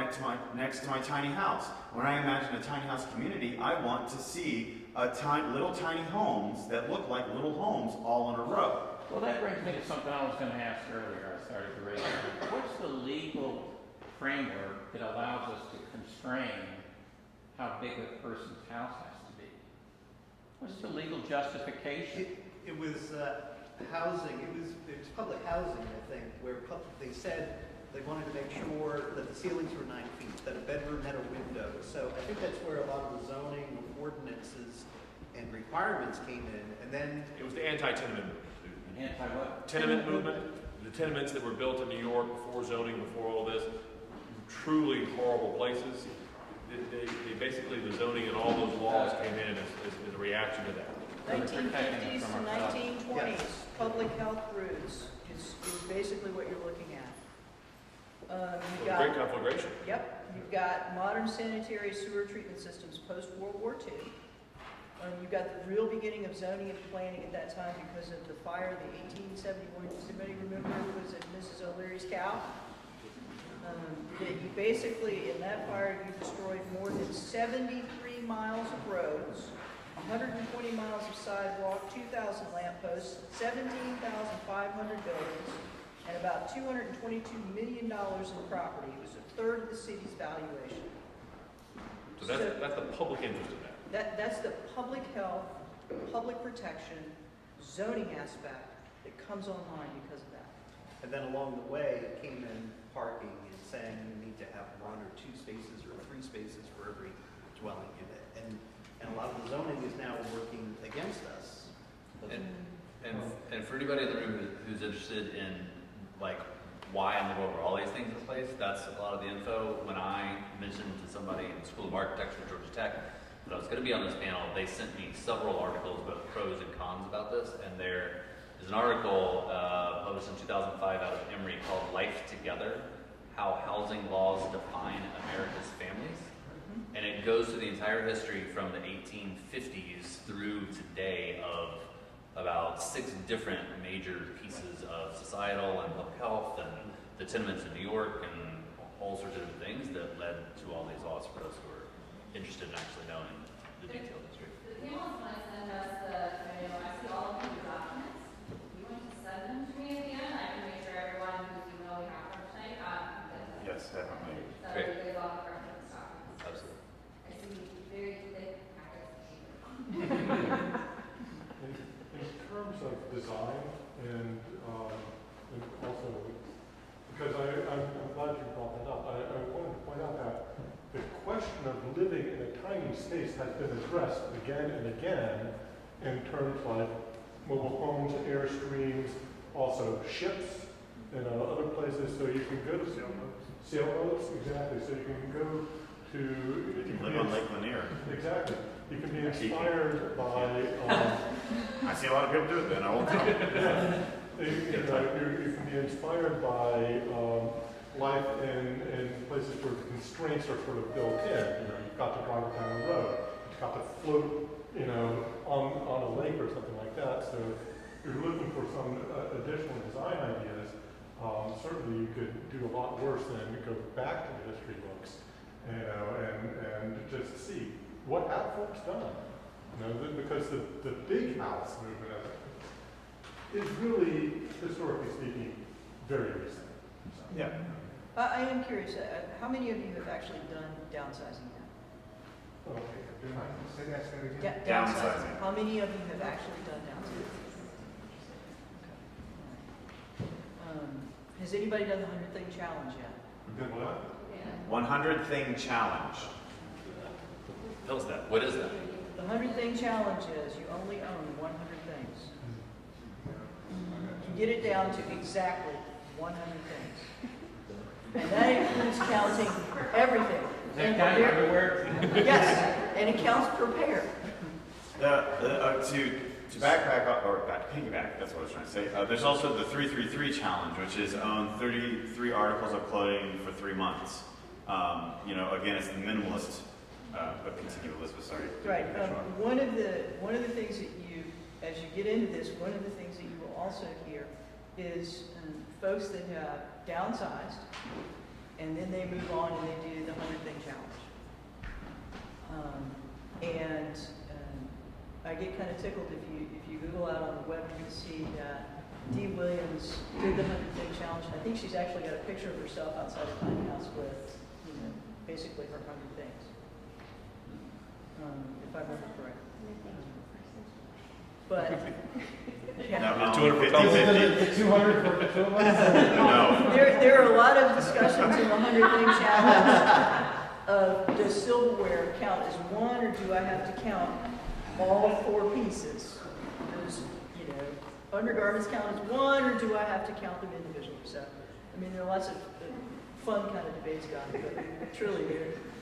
next to my tiny house. When I imagine a tiny house community, I want to see little tiny homes that look like little homes all in a row. Well, that brings me to something I was going to ask earlier. I started to raise it. What's the legal framework that allows us to constrain how big a person's house has to be? What's the legal justification? It was housing. It was public housing, I think, where they said they wanted to make sure that the ceilings were 9 feet, that a bedroom had a window. So I think that's where a lot of the zoning ordinances and requirements came in. And then It was the anti-tenement movement. Anti-what? Tenement movement, the tenements that were built in New York before zoning, before all this, truly horrible places. They basically, the zoning and all those laws came in as a reaction to that. 1950s to 1920s, public health routes is basically what you're looking at. You've got, Great conflagration. yep, you've got modern sanitary sewer treatment systems post-World War II. You've got the real beginning of zoning and planning at that time because of the fire, the 1871. Does anybody remember it was at Mrs. O'Leary's cow? That you basically, in that fire, you destroyed more than 73 miles of roads, 120 miles of sidewalk, 2,000 lampposts, 17,500 buildings, and about $222 million in property. It was a third of the city's valuation. So that's the public interest in that. That's the public health, public protection, zoning aspect that comes online because of that. And then along the way, it came in parking and saying you need to have 1 or 2 spaces or 3 spaces for every dwelling unit. And a lot of the zoning is now working against us. and for anybody in the room who's interested in like why in the world are all these things in place, that's a lot of the info. When I mentioned to somebody in the School of Architecture at Georgia Tech that I was going to be on this panel, they sent me several articles, both pros and cons about this, and there is an article published in 2005 out of Emory called Life Together, How Housing Laws Define America's Families. And it goes through the entire history from the 1850s through today of about 6 different major pieces of societal and public health and the tenements in New York and all sorts of different things that led to all these laws for those who are interested in actually knowing the detailed history. The panel is going to send us I see all of these documents. You want to send them to me at the end? I can make sure everyone whose email we have from tonight, Yes, definitely. so Great. you guys all have reference documents. Absolutely. I see very thick packets of paper. In terms of design and also, because I'm glad you brought that up, I wanted to point out that the question of living in a tiny space has been addressed again and again in terms like mobile homes, Airstreams, also ships, other places. So you can go to sailboats, exactly. So you can go to. You can live on Lake Lanier. Exactly. You can be inspired by. I see a lot of people do it then, I won't tell you. You can be inspired by life in places where the constraints are sort of built in. You've got to drive down the road. To got to float, on a lake or something like that. So if you're looking for some additional design ideas, certainly you could do a lot worse than go back to the history books, and just see what have folks done. Because the big house movement is really, historically speaking, very recent. So. Yeah. I am curious, how many of you have actually done downsizing now? Say that again. Downsizing. How many of you have actually done downsizing? Has anybody done the 100 Thing Challenge yet? Good what? 100 Thing Challenge. How's that? What is that? The 100 Thing Challenge is you only own 100 things. You get it down to exactly 100 things. And that includes counting everything. Is that counting everywhere? Yes, and it counts per pair. To backpack or piggyback, that's what I was trying to say. There's also the 333 challenge, which is own 33 articles of clothing for 3 months. Again, it's the minimalist, but continue, Elizabeth. Sorry. Right. One of the things that as you get into this, one of the things that you will also hear is folks that have downsized, and then they move on and they do the 100 Thing Challenge. I get kind of tickled if you Google out on the web, you can see that Dee Williams did the 100 Thing Challenge. I think she's actually got a picture of herself outside a tiny house with, basically her 100 things, if I remember correctly. But No, 200 for the two of us? No. there are a lot of discussions in the 100 Thing Challenge of does silverware count as one, or do I have to count all 4 pieces? Does, undergarments count as one, or do I have to count them individually? So, there are lots of fun kind of debates about it, but truly,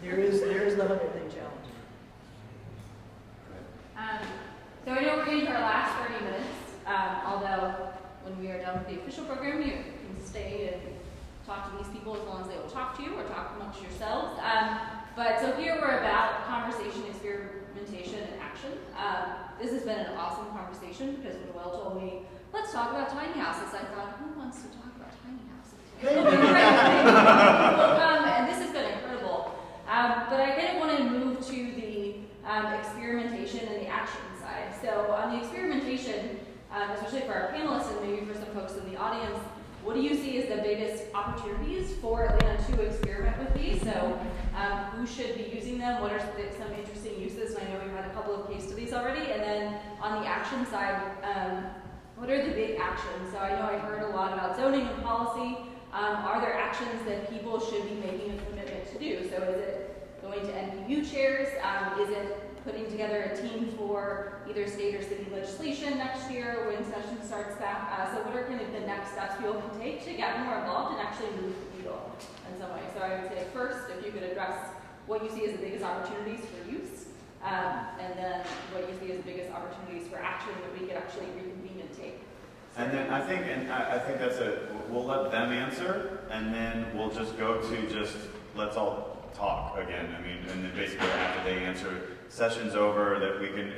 there is the 100 Thing Challenge. So I know we're getting to our last 30 minutes, although when we are done with the official program, you can stay and talk to these people as long as they will talk to you or talk amongst yourselves. So here we're about conversation, experimentation, and action. This has been an awesome conversation because when Will told me, let's talk about tiny houses, I thought, who wants to talk about tiny houses? People come, and this has been incredible. But I kind of want to move to the experimentation and the action side. So on the experimentation, especially for our panelists and maybe for some folks in the audience, what do you see as the biggest opportunities for Atlanta to experiment with these? So who should be using them? What are some interesting uses? And I know we've had a couple of case studies already. And then on the action side, what are the big actions? So I know I've heard a lot about zoning and policy. Are there actions that people should be making a commitment to do? So is it going to NPU chairs? Is it putting together a team for either state or city legislation next year when session starts back? So what are kind of the next steps people can take to get more involved and actually move the needle in some way? So I would say first, if you could address what you see as the biggest opportunities for use, and then what you see as the biggest opportunities for action that we could actually reconvene and take. And then I think that's we'll let them answer, and then we'll just go to let's all talk again. And then basically after they answer, session's over, that we can,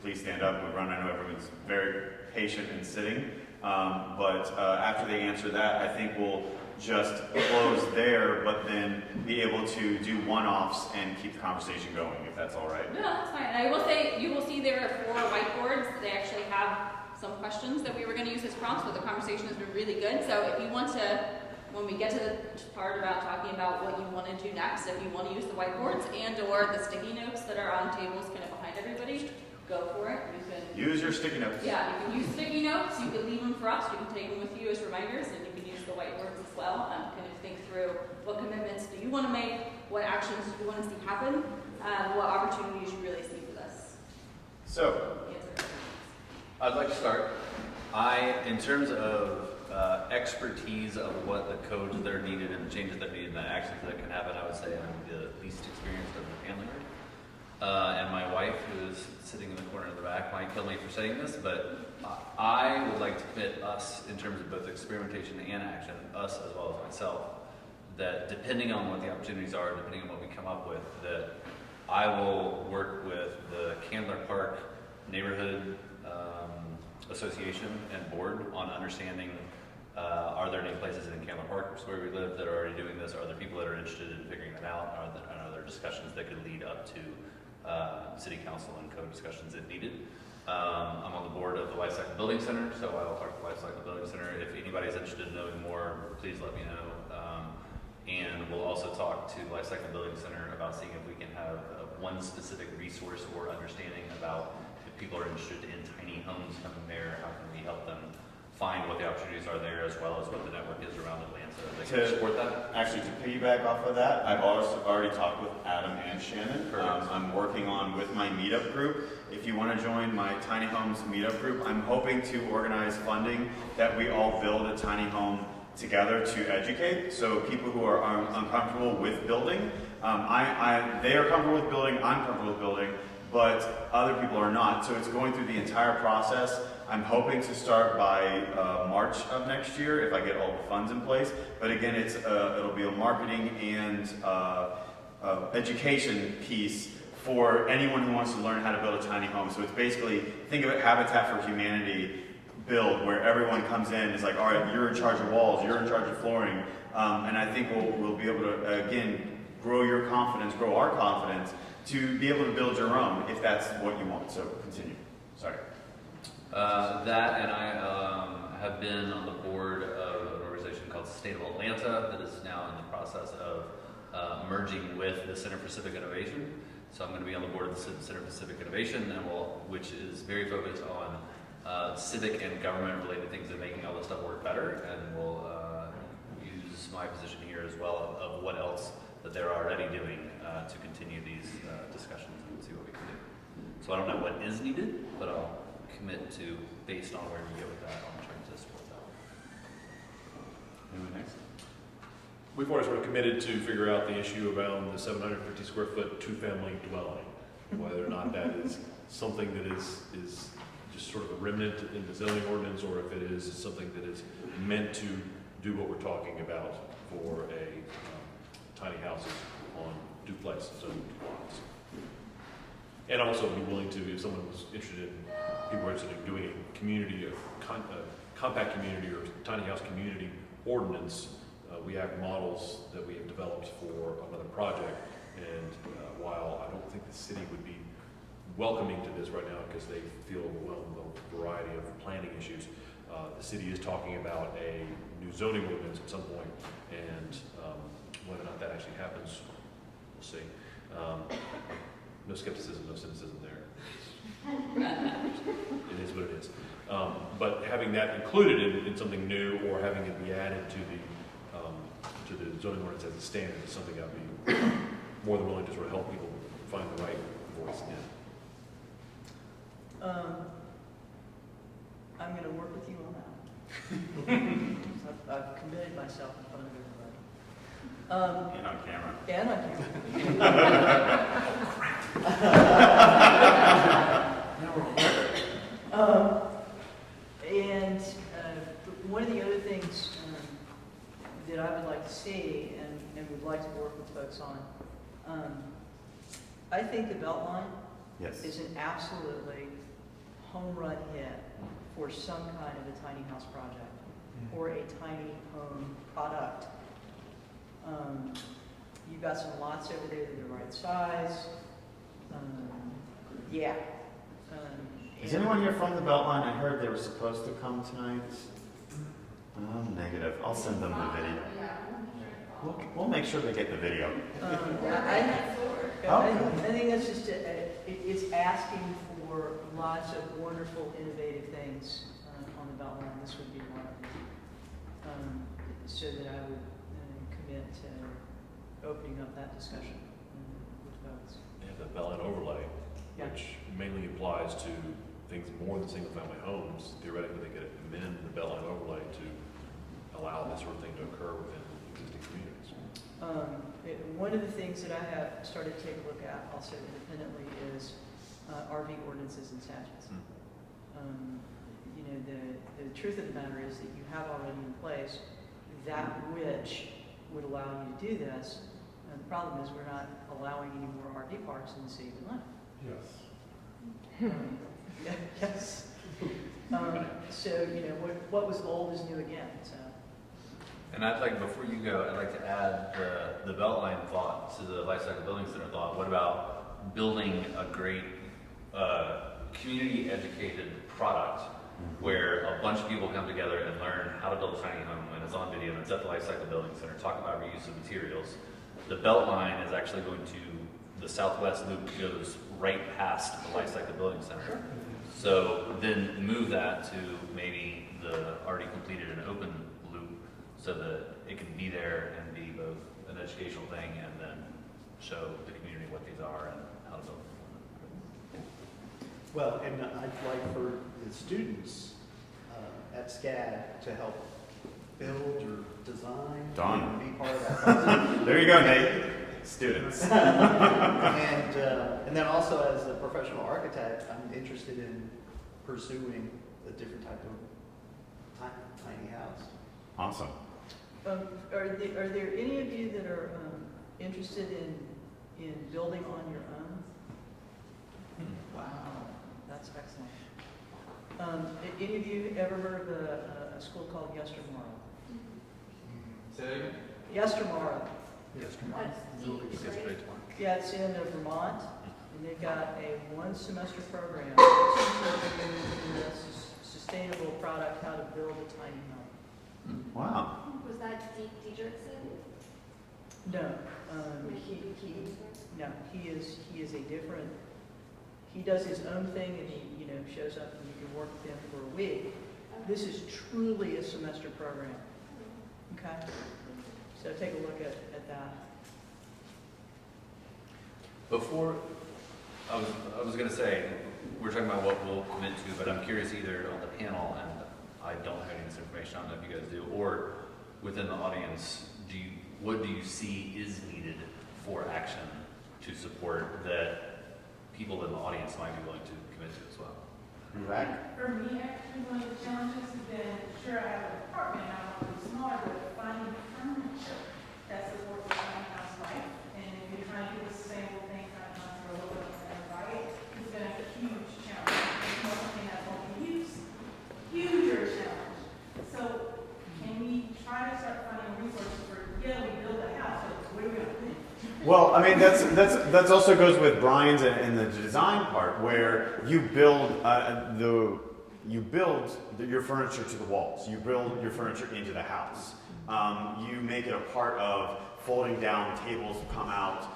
please stand up and run. I know everyone's very patient and sitting. But after they answer that, I think we'll just close there, but then be able to do one-offs and keep the conversation going, if that's all right. No, that's fine. And I will say, you will see there are 4 whiteboards. They actually have some questions that we were going to use as prompts, but the conversation has been really good. So if you want to, when we get to the part about talking about what you want to do next, if you want to use the whiteboards and or the sticky notes that are on tables kind of behind everybody, go for it. You can use your sticky notes. Yeah, you can use sticky notes. You can leave them for us. You can take them with you as reminders, and you can use the whiteboards as well. Kind of think through what commitments do you want to make, what actions do you want to see happen, what opportunities you really see for this. So, I'd like to start. In terms of expertise of what the codes that are needed and the changes that are needed and the actions that can happen, I would say I'm the least experienced of the family group. And my wife, who is sitting in the corner of the back, might kill me for saying this, but I would like to commit us in terms of both experimentation and action, us as well as myself, that depending on what the opportunities are, depending on what we come up with, that I will work with the Candler Park Neighborhood Association and board on understanding, are there any places in Candler Park where we live that are already doing this? Are there people that are interested in figuring that out? Are there discussions that could lead up to city council and code discussions if needed? I'm on the board of the Life Cycle Building Center, so I will talk to the Life Cycle Building Center. If anybody's interested in knowing more, please let me know. And we'll also talk to the Life Cycle Building Center about seeing if we can have one specific resource or understanding about if people are interested in tiny homes coming there, how can we help them find what the opportunities are there, as well as what the network is around Atlanta. They can support that. Actually, to piggyback off of that, I've also already talked with Adam and Shannon. I'm working on with my meetup group. If you want to join my tiny homes meetup group, I'm hoping to organize funding that we all build a tiny home together to educate. So people who are uncomfortable with building, they are comfortable with building, I'm comfortable with building, but other people are not. So it's going through the entire process. I'm hoping to start by March of next year if I get all the funds in place. But again, it'll be a marketing and education piece for anyone who wants to learn how to build a tiny home. So it's basically, think of it, Habitat for Humanity build, where everyone comes in and is like, all right, you're in charge of walls, you're in charge of flooring. And I think we'll be able to, again, grow your confidence, grow our confidence to be able to build your own if that's what you want. So continue. Sorry. That and I have been on the board of an organization called Sustainable Atlanta that is now in the process of merging with the Center for Civic Innovation. So I'm going to be on the board of the Center for Civic Innovation, which is very focused on civic and government related things and making all this stuff work better. And we'll use my position here as well of what else that they're already doing to continue these discussions and see what we can do. So I don't know what is needed, but I'll commit to, based on where we go with that, on trying to support that. Anyone next? We've already sort of committed to figure out the issue around the 750 square foot two-family dwelling, whether or not that is something that is just sort of a remnant in the zoning ordinance, or if it is something that is meant to do what we're talking about for tiny houses on duplex zoning lots. And also be willing to, if someone was interested in, people were interested in doing a community, a compact community or tiny house community ordinance, we have models that we have developed for another project. And while I don't think the city would be welcoming to this right now because they feel overwhelmed with a variety of planning issues, the city is talking about a new zoning ordinance at some point, and whether or not that actually happens, we'll see. No skepticism, no cynicism there. It is what it is. But having that included in something new, or having it be added to the zoning ordinance as a standard, is something I'd be more than willing to sort of help people find the right voice in. I'm going to work with you on that. I've committed myself in front of everybody. And on camera. And on camera. And one of the other things that I would like to see and would like to work with folks on, I think the Beltline is an absolutely home run hit for some kind of a tiny house project or a tiny home product. You've got some lots over there that are the right size. Is anyone here from the Beltline? I heard they were supposed to come tonight. Negative. I'll send them the video. We'll make sure they get the video. I think that's just it's asking for lots of wonderful, innovative things on the Beltline. This would be one of them. So that I would commit to opening up that discussion with folks. And the Beltline overlay, which mainly applies to things more than single-family homes. Theoretically, they could amend the Beltline overlay to allow this sort of thing to occur within existing communities. One of the things that I have started to take a look at, also independently, is RV ordinances and statutes. The truth of the matter is that you have already in place that which would allow you to do this. And the problem is we're not allowing any more RV parks in the city of Atlanta. Yes. Yeah, yes. So, you know, what was old is new again, so. And I'd like, before you go, I'd like to add the Beltline thought to the Lifecycle Building Center thought. What about building a great community-educated product where a bunch of people come together and learn how to build a tiny home, and it's on video, and it's at the Lifecycle Building Center, talk about reuse of materials. The Beltline is actually going to, the southwest loop goes right past the Lifecycle Building Center. So then move that to maybe the already completed and open loop so that it can be there and be both an educational thing and then show the community what these are and how to build them. Well, and I'd like for the students at SCAD to help build or design. Done. And be part of that process. There you go, Nate. Students. And then also as a professional architect, I'm interested in pursuing a different type of tiny house. Awesome. Are there any of you that are interested in building on your own? Wow, that's excellent. Any of you ever heard of a school called Yestermorrow? Say that again? Yestermorrow. Yeah, it's in Vermont, and they've got a one-semester program teaching you the sustainable product, how to build a tiny home. Wow. Was that Dietrichson? No, he is a different. He does his own thing, and he shows up, and you can work with him for a week. This is truly a semester program. Okay, so take a look at that. Before, I was going to say, we're talking about what we'll commit to, but I'm curious either on the panel, and I don't have any of this information, I don't know if you guys do, or within the audience, what do you see is needed for action to support that people in the audience might be willing to commit to as well? Right. For me, actually, one of the challenges has been, sure, I have an apartment, I want to be smaller, but finding furniture that supports the tiny house life. And if you're trying to do the sustainable thing, tiny house for a little bit of right, it's been a huge challenge. It's not something that's going to be huger challenge. So can we try to start finding resources for, we build a house, but where are we going to put it? Well, I mean, that's also goes with Brian's and the design part, where you build your furniture to the walls. You build your furniture into the house. You make it a part of folding down, tables come out,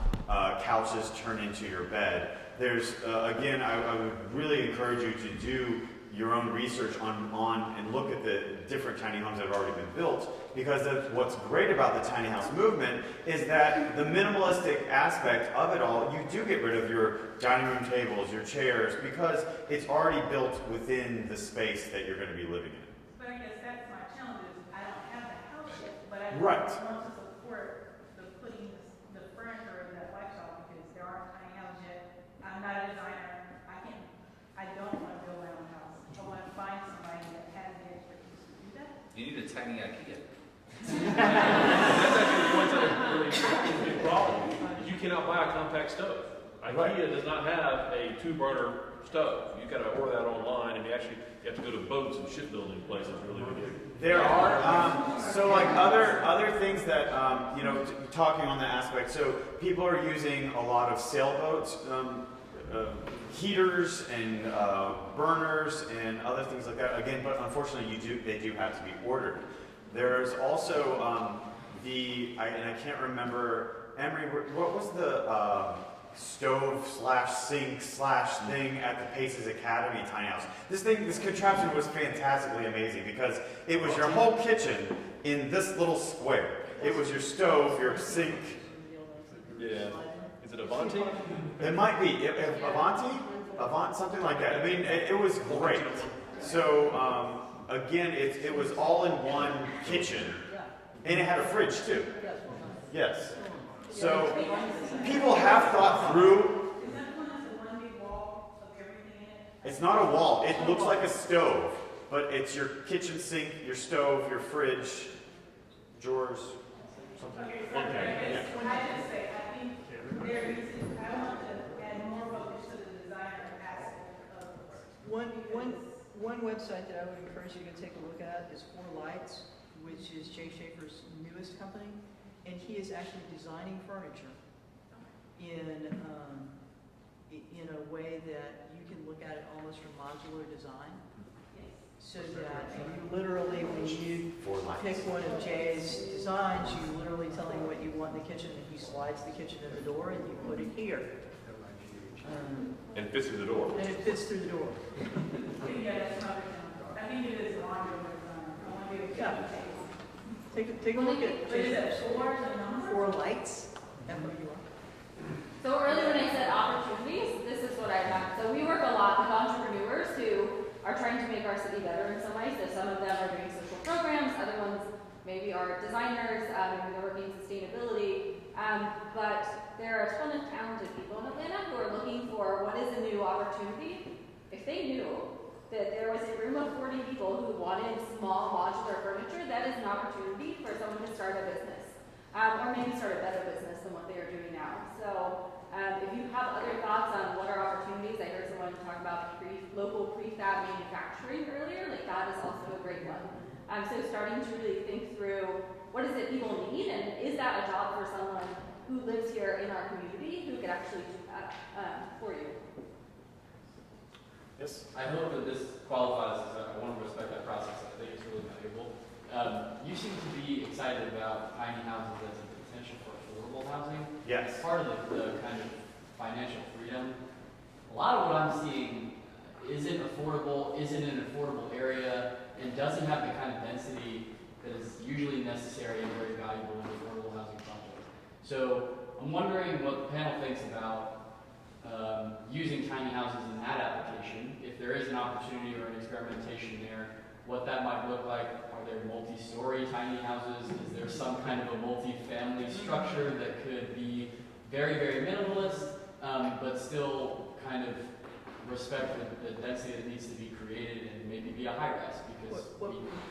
couches turn into your bed. There's again, I would really encourage you to do your own research on and look at the different tiny homes that have already been built, because what's great about the tiny house movement is that the minimalistic aspect of it all, you do get rid of your dining room tables, your chairs, because it's already built within the space that you're going to be living in. But I guess that's my challenge is I don't have the house yet, but I Right. want to support the putting the furniture of that lifestyle because there aren't tiny houses yet. I'm not a designer. I don't want to build my own house. I want to find somebody that has the expertise to do that. You need a tiny IKEA. That's actually the point that really big problem. You cannot buy a compact stove. IKEA does not have a 2-burner stove. You gotta order that online, and you have to go to boats and shipbuilding places really to get it. There are so like other things that talking on that aspect. So people are using a lot of sailboats, heaters and burners and other things like that. Again, but unfortunately, they do have to be ordered. There's also and I can't remember, Emery, what was the stove / sink / thing at the Paces Academy tiny house? This contraption was fantastically amazing because it was your whole kitchen in this little square. It was your stove, your sink. Yeah. Is it Avanti? It might be Avant, something like that. I mean, it was great. So again, it was all in one kitchen, and it had a fridge too. Yes. So people have thought through. It's not a wall. It looks like a stove, but it's your kitchen sink, your stove, your fridge, drawers, something. Okay, so I just say website that I would encourage you to take a look at is Four Lights, which is Jay Schaefer's newest company, and he is actually designing furniture in a way that you can look at it almost from modular design. So that you literally, when you pick one of Jay's designs, you literally tell him what you want in the kitchen, and he slides the kitchen in the door, and you put it here. And fits through the door. And it fits through the door. Yeah, that's not it. I think it is modular design. Yeah. Take a look at Jay's Four Lights. F-O-U-R. So earlier when I said opportunities, this is what I meant. So we work a lot with entrepreneurs who are trying to make our city better in some ways. So some of them are doing social programs, other ones maybe are designers, maybe they're working sustainability. But there are a ton of talented people in Atlanta who are looking for what is a new opportunity. If they knew that there was a room of 40 people who wanted small modular furniture, that is an opportunity for someone to start a business. Or maybe start a better business than what they are doing now. So if you have other thoughts on what are opportunities, I heard someone talk about local prefab manufacturing earlier, like that is also a great one. So starting to really think through what is it people need, and is that a job for someone who lives here in our community who could actually do that for you? Yes. I hope that this qualifies as I want to respect that process. I think it's really valuable. You seem to be excited about tiny houses as a potential for affordable housing. Yes. As part of the kind of financial freedom. A lot of what I'm seeing isn't affordable, isn't in an affordable area, and doesn't have the kind of density that is usually necessary and very valuable in an affordable housing project. So I'm wondering what the panel thinks about using tiny houses in that application. If there is an opportunity or an experimentation there, what that might look like. Are there multi-story tiny houses? Is there some kind of a multi-family structure that could be very, very minimalist, but still kind of respect the density that needs to be created and maybe be a high-rise? Because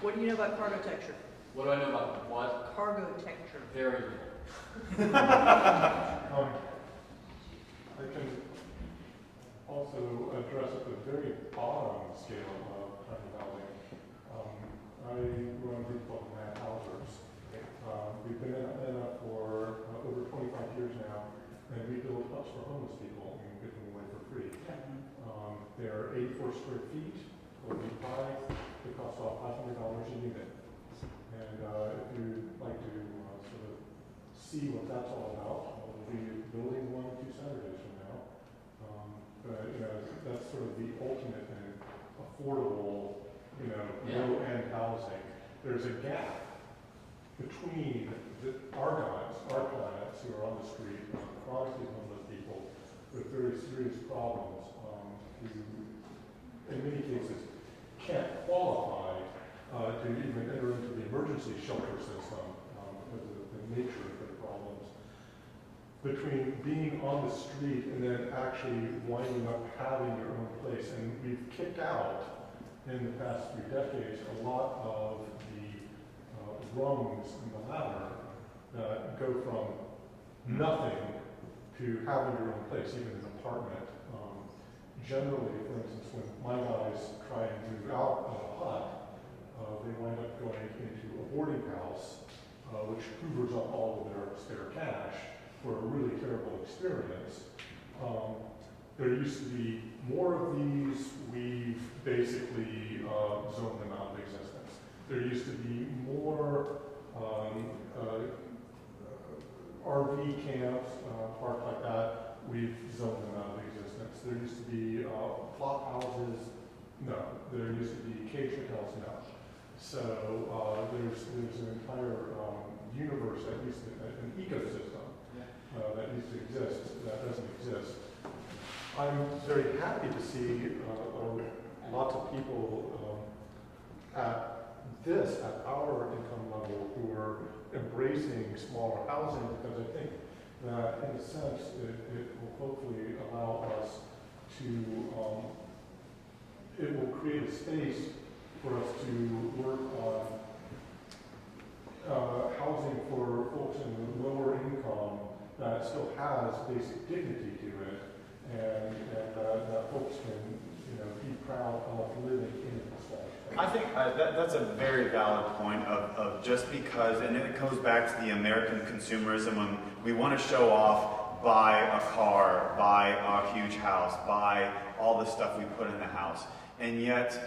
what do you know about cargo texture? What do I know about what? Cargo texture. Very little. I can also address at the very bottom scale of tiny housing. I run a group called Mad Housers. We've been in Atlanta for over 25 years now, and we build huts for homeless people and give them away for free. They're 84 square feet, they'll be high, they cost about $500 a unit. And if you'd like to sort of see what that's all about, we'll be building one 2 Saturdays from now. But that's sort of the ultimate and affordable, low-end housing. There's a gap between our guys, our clients who are on the street, chronically homeless people with very serious problems, who in many cases can't qualify to even enter into the emergency shelter system because of the nature of their problems. Between being on the street and then actually winding up having your own place. And we've kicked out, in the past few decades, a lot of the rungs in the ladder that go from nothing to having your own place, even an apartment. Generally, for instance, when my guys try and move out of a hut, they wind up going into a boarding house, which hoovers up all of their spare cash for a really terrible experience. There used to be more of these. We've basically zoned them out of existence. There used to be more RV camps, parks like that. We've zoned them out of existence. There used to be flop houses. No. There used to be cage hotels. No. So there's an entire universe, at least an ecosystem that used to exist that doesn't exist. I'm very happy to see lots of people at our income level, who are embracing smaller housing, because I think that in a sense it will hopefully allow us to, it will create a space for us to work on housing for folks in lower income that still has basic dignity to it, and that folks can be proud of living in a small space. I think that's a very valid point of just because, and it goes back to the American consumerism when we want to show off, buy a car, buy a huge house, buy all the stuff we put in the house. And yet,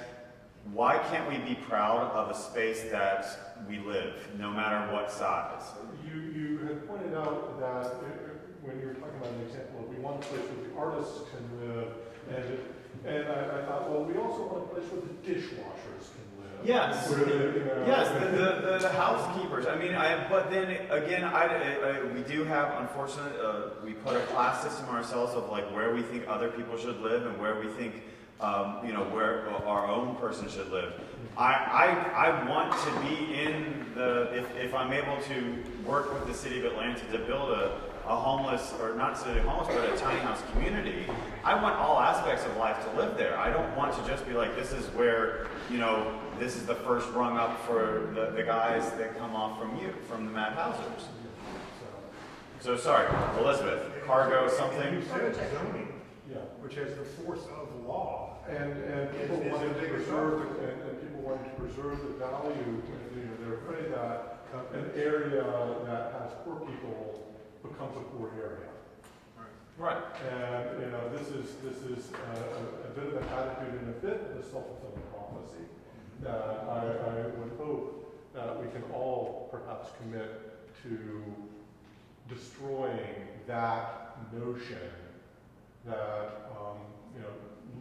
why can't we be proud of a space that we live, no matter what size? You had pointed out that when you were talking about an example of we want a place where the artists can live, and I thought, well, we also want a place where the dishwashers can live. Yes, yes, the housekeepers. I mean, but then again, we do have, unfortunately, we put a class system ourselves of like where we think other people should live and where we think, where our own person should live. I want to be in if I'm able to work with the city of Atlanta to build a homeless, or not necessarily homeless, but a tiny house community. I want all aspects of life to live there. I don't want to just be like, this is where, this is the first rung up for the guys that come off from the Mad Housers. So sorry, Elizabeth, cargo something? You said zoning, which has the force of law. And people wanted to preserve the value. They're afraid that an area that has poor people becomes a poor area. Right. And this is a bit of an attitude and a bit of a self-fulfilling prophecy that I would hope that we can all perhaps commit to destroying that notion that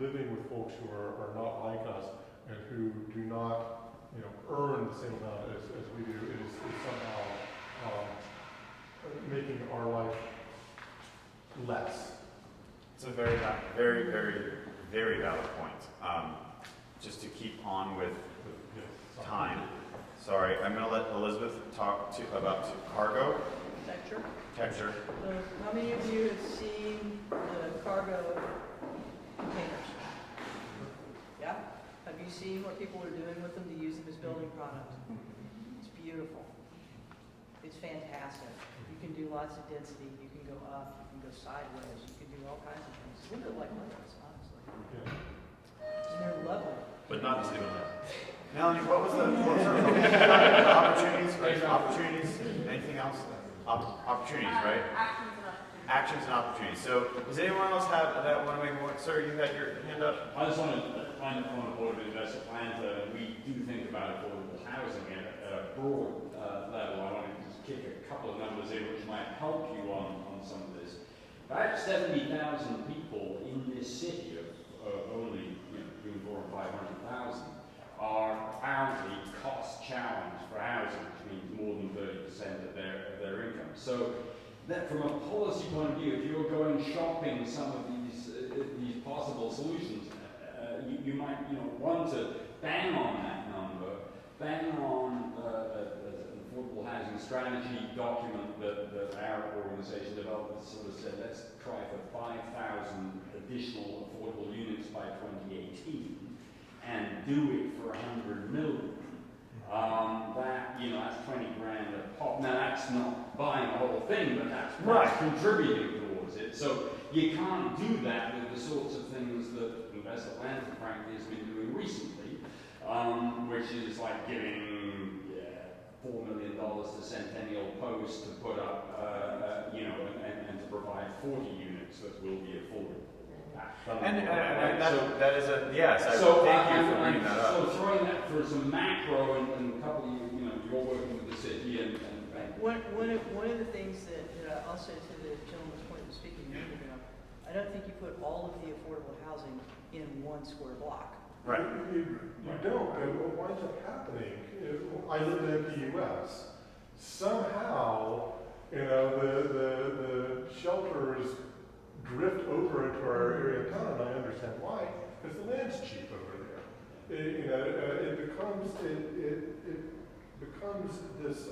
living with folks who are not like us and who do not earn the same amount as we do is somehow making our life less. It's a very, very, very, very valid point. Just to keep on with time. Sorry, I'm going to let Elizabeth talk about cargo. Texture. So how many of you have seen the cargo containers? Yeah? Have you seen what people are doing with them to use them as building product? It's beautiful. It's fantastic. You can do lots of density. You can go up. You can go sideways. You can do all kinds of things. It's a little bit like Legos, honestly. And they're lovely. But not the single Melanie, what was the opportunities? Right? Opportunities? Anything else? Opportunities, right? Actions and opportunities. So, does anyone else have that want to make more? Sir, you had your hand up. I just want to find from the Board of Investment Atlanta, we do think about affordable housing at a broad level. I want to just kick a couple of numbers in which might help you on some of this. About 70,000 people in this city of only between 400,000 and 500,000 are apparently cost challenged for housing, which means more than 30% of their income. So that from a policy point of view, if you're going shopping some of these possible solutions, you might want to bang on that number, bang on an affordable housing strategy document that our organization developed that sort of said, let's try for 5,000 additional affordable units by 2018 and do it for 100 million. That's 20 grand a pop. Now that's not buying the whole thing, but that's contributing towards it. So you can't do that with the sorts of things that Invest Atlanta, frankly, has been doing recently, which is like giving $4 million to Centennial Post to put up, and to provide 40 units that will be affordable. And that is a yes. Thank you for bringing that up. So throwing that for some macro and a couple of you're working with the city and one of the things that I'll say to the gentleman's point of speaking a minute ago, I don't think you put all of the affordable housing in one square block. Right. You don't. And what winds up happening, I live in the U.S. Somehow, the shelters drift over into our area of town, and I understand why, because the land's cheap over there. It becomes this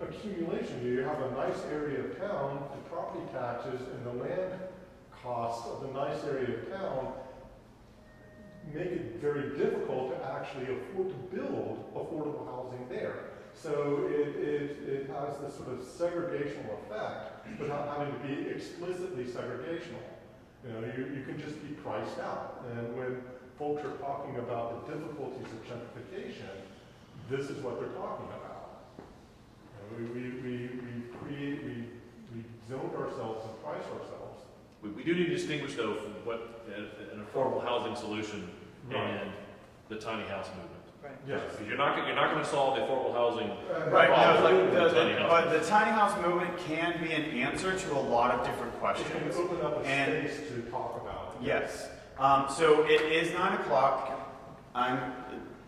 accumulation. You have a nice area of town, the property taxes and the land costs of the nice area of town make it very difficult to actually afford to build affordable housing there. So it has this sort of segregational effect without having to be explicitly segregational. You know, you can just be priced out. And when folks are talking about the difficulties of gentrification, this is what they're talking about. You know, we zoned ourselves and priced ourselves. We do need to distinguish though from what an affordable housing solution and the tiny house movement. Right. Yes. Because you're not going to solve the affordable housing Right, problem no, with the tiny house. but the tiny house movement can be an answer to a lot of different It questions. can open up a And- space to talk about. Yes. So it is 9 o'clock.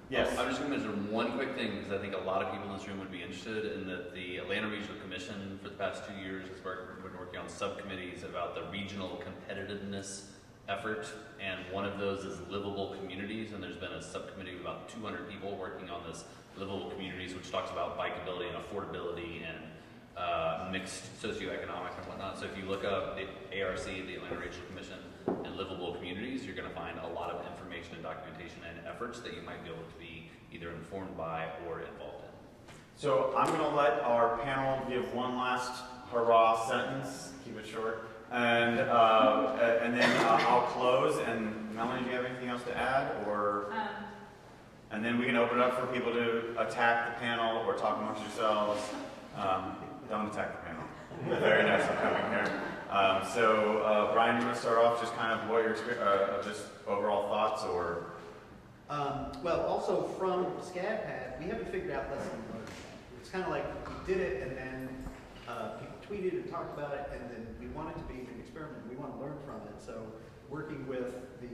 Yes. I'm just going to mention one quick thing because I think a lot of people in this room would be interested in that the Atlanta Regional Commission for the past 2 years has been working on subcommittees about the regional competitiveness effort, and one of those is livable communities, and there's been a subcommittee of about 200 people working on this livable communities, which talks about bikeability and affordability and mixed socioeconomic and whatnot. So if you look up the ARC, the Atlanta Regional Commission, and livable communities, you're going to find a lot of information and documentation and efforts that you might be able to be either informed by or involved in. So I'm going to let our panel give one last hurrah sentence, keep it short, and then I'll close. And Melanie, do you have anything else to add, or? And then we can open it up for people to attack the panel or talk amongst yourselves. Don't attack the panel. Very nice of coming here. So Brian, you want to start off just kind of what your just overall thoughts, or? Well, also from SCADPAD, we haven't figured out lesson learned. It's kind of like we did it and then people tweeted and talked about it, and then we want it to be an experiment. We want to learn from it. So working with the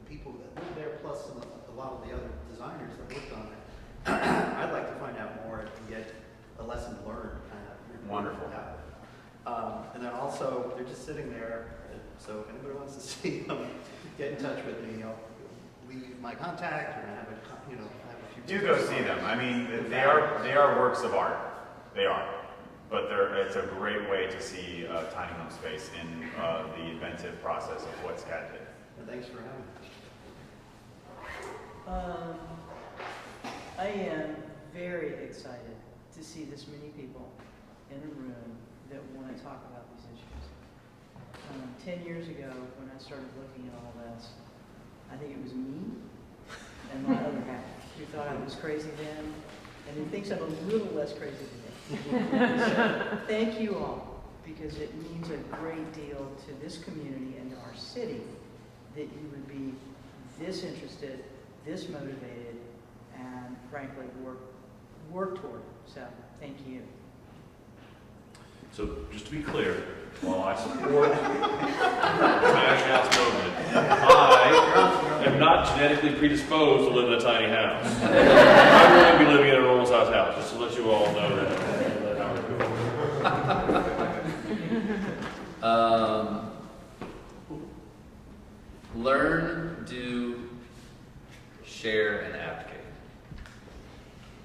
people that live there, plus a lot of the other designers that worked on it, I'd like to find out more and get a lesson learned kind of. Wonderful. And then also, they're just sitting there, so if anybody wants to see them, get in touch with me. I'll leave my contact, and I have a few. Do go see them. I mean, they are works of art. They are, but it's a great way to see tiny home space in the inventive process of what SCAD did. And thanks for having me. I am very excited to see this many people in a room that want to talk about these issues. 10 years ago, when I started looking at all this, I think it was me and my other half who thought I was crazy then, and who thinks I'm a little less crazy today. So thank you all, because it means a great deal to this community and to our city that you would be this interested, this motivated, and frankly work toward it. So thank you. So just to be clear, while I support the tiny house movement, I am not genetically predisposed to live in a tiny house. I will be living in a normal size house, just to let you all know that. Learn, do, share, and advocate.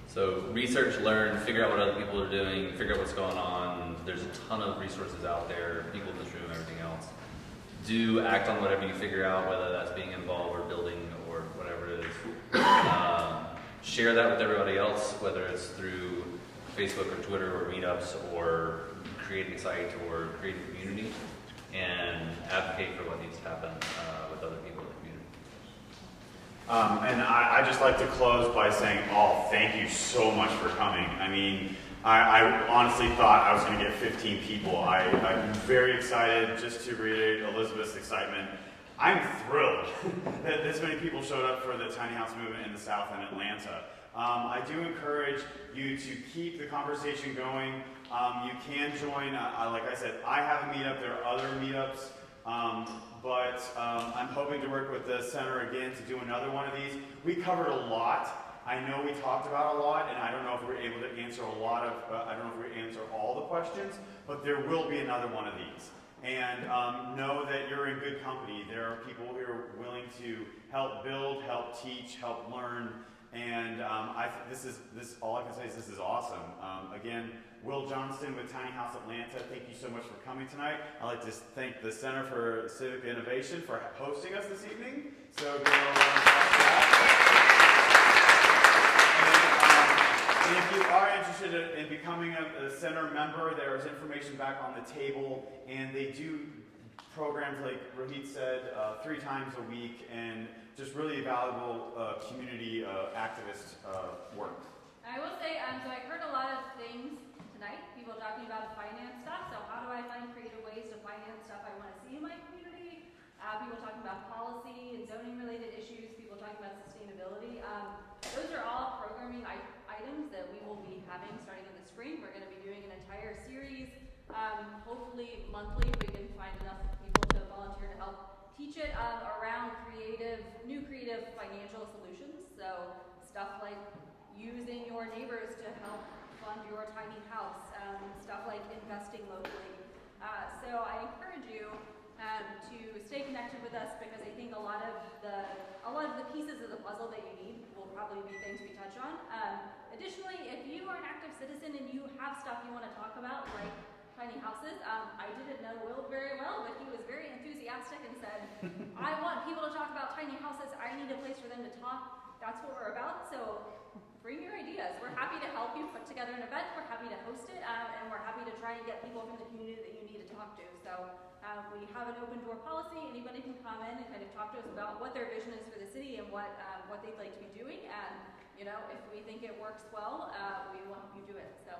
So research, learn, figure out what other people are doing, figure out what's going on. There's a ton of resources out there, people in this room, everything else. Do act on whatever you figure out, whether that's being involved or building or whatever it is. Share that with everybody else, whether it's through Facebook or Twitter or meetups or creating a site or creating a community, and advocate for what needs to happen with other people in the community. And I just like to close by saying, thank you so much for coming. I mean, I honestly thought I was going to get 15 people. I'm very excited. Just to reiterate Elizabeth's excitement, I'm thrilled that this many people showed up for the tiny house movement in the South and Atlanta. I do encourage you to keep the conversation going. You can join, like I said, I have a meetup. There are other meetups. But I'm hoping to work with the center again to do another one of these. We covered a lot. I know we talked about a lot, and I don't know if we're able to answer a lot of, I don't know if we answer all the questions, but there will be another one of these. And know that you're in good company. There are people who are willing to help build, help teach, help learn. And all I can say is this is awesome. Again, Will Johnston with Tiny House Atlanta, thank you so much for coming tonight. I'd like to thank the Center for Civic Innovation for hosting us this evening. So give a round of applause for that. And if you are interested in becoming a center member, there is information back on the table, and they do programs like Rohit said, 3 times a week, and just really valuable community activist work. I will say, so I heard a lot of things tonight, people talking about finance stuff, so how do I find creative ways to finance stuff I want to see in my community? People talking about policy and zoning related issues, people talking about sustainability. Those are all programming items that we will be having starting in the spring. We're going to be doing an entire series, hopefully monthly, if we can find enough people to volunteer to help teach it, around new creative financial solutions. So stuff like using your neighbors to help fund your tiny house, stuff like investing locally. So I encourage you to stay connected with us, because I think a lot of the pieces of the puzzle that you need will probably be things we touch on. Additionally, if you are an active citizen and you have stuff you want to talk about, like tiny houses, I didn't know Will very well, but he was very enthusiastic and said, I want people to talk about tiny houses. I need a place for them to talk. That's what we're about. So bring your ideas. We're happy to help you put together an event. We're happy to host it, and we're happy to try and get people from the community that you need to talk to. So we have an open door policy. Anybody can come in and kind of talk to us about what their vision is for the city and what they'd like to be doing. And if we think it works well, we will help you do it. So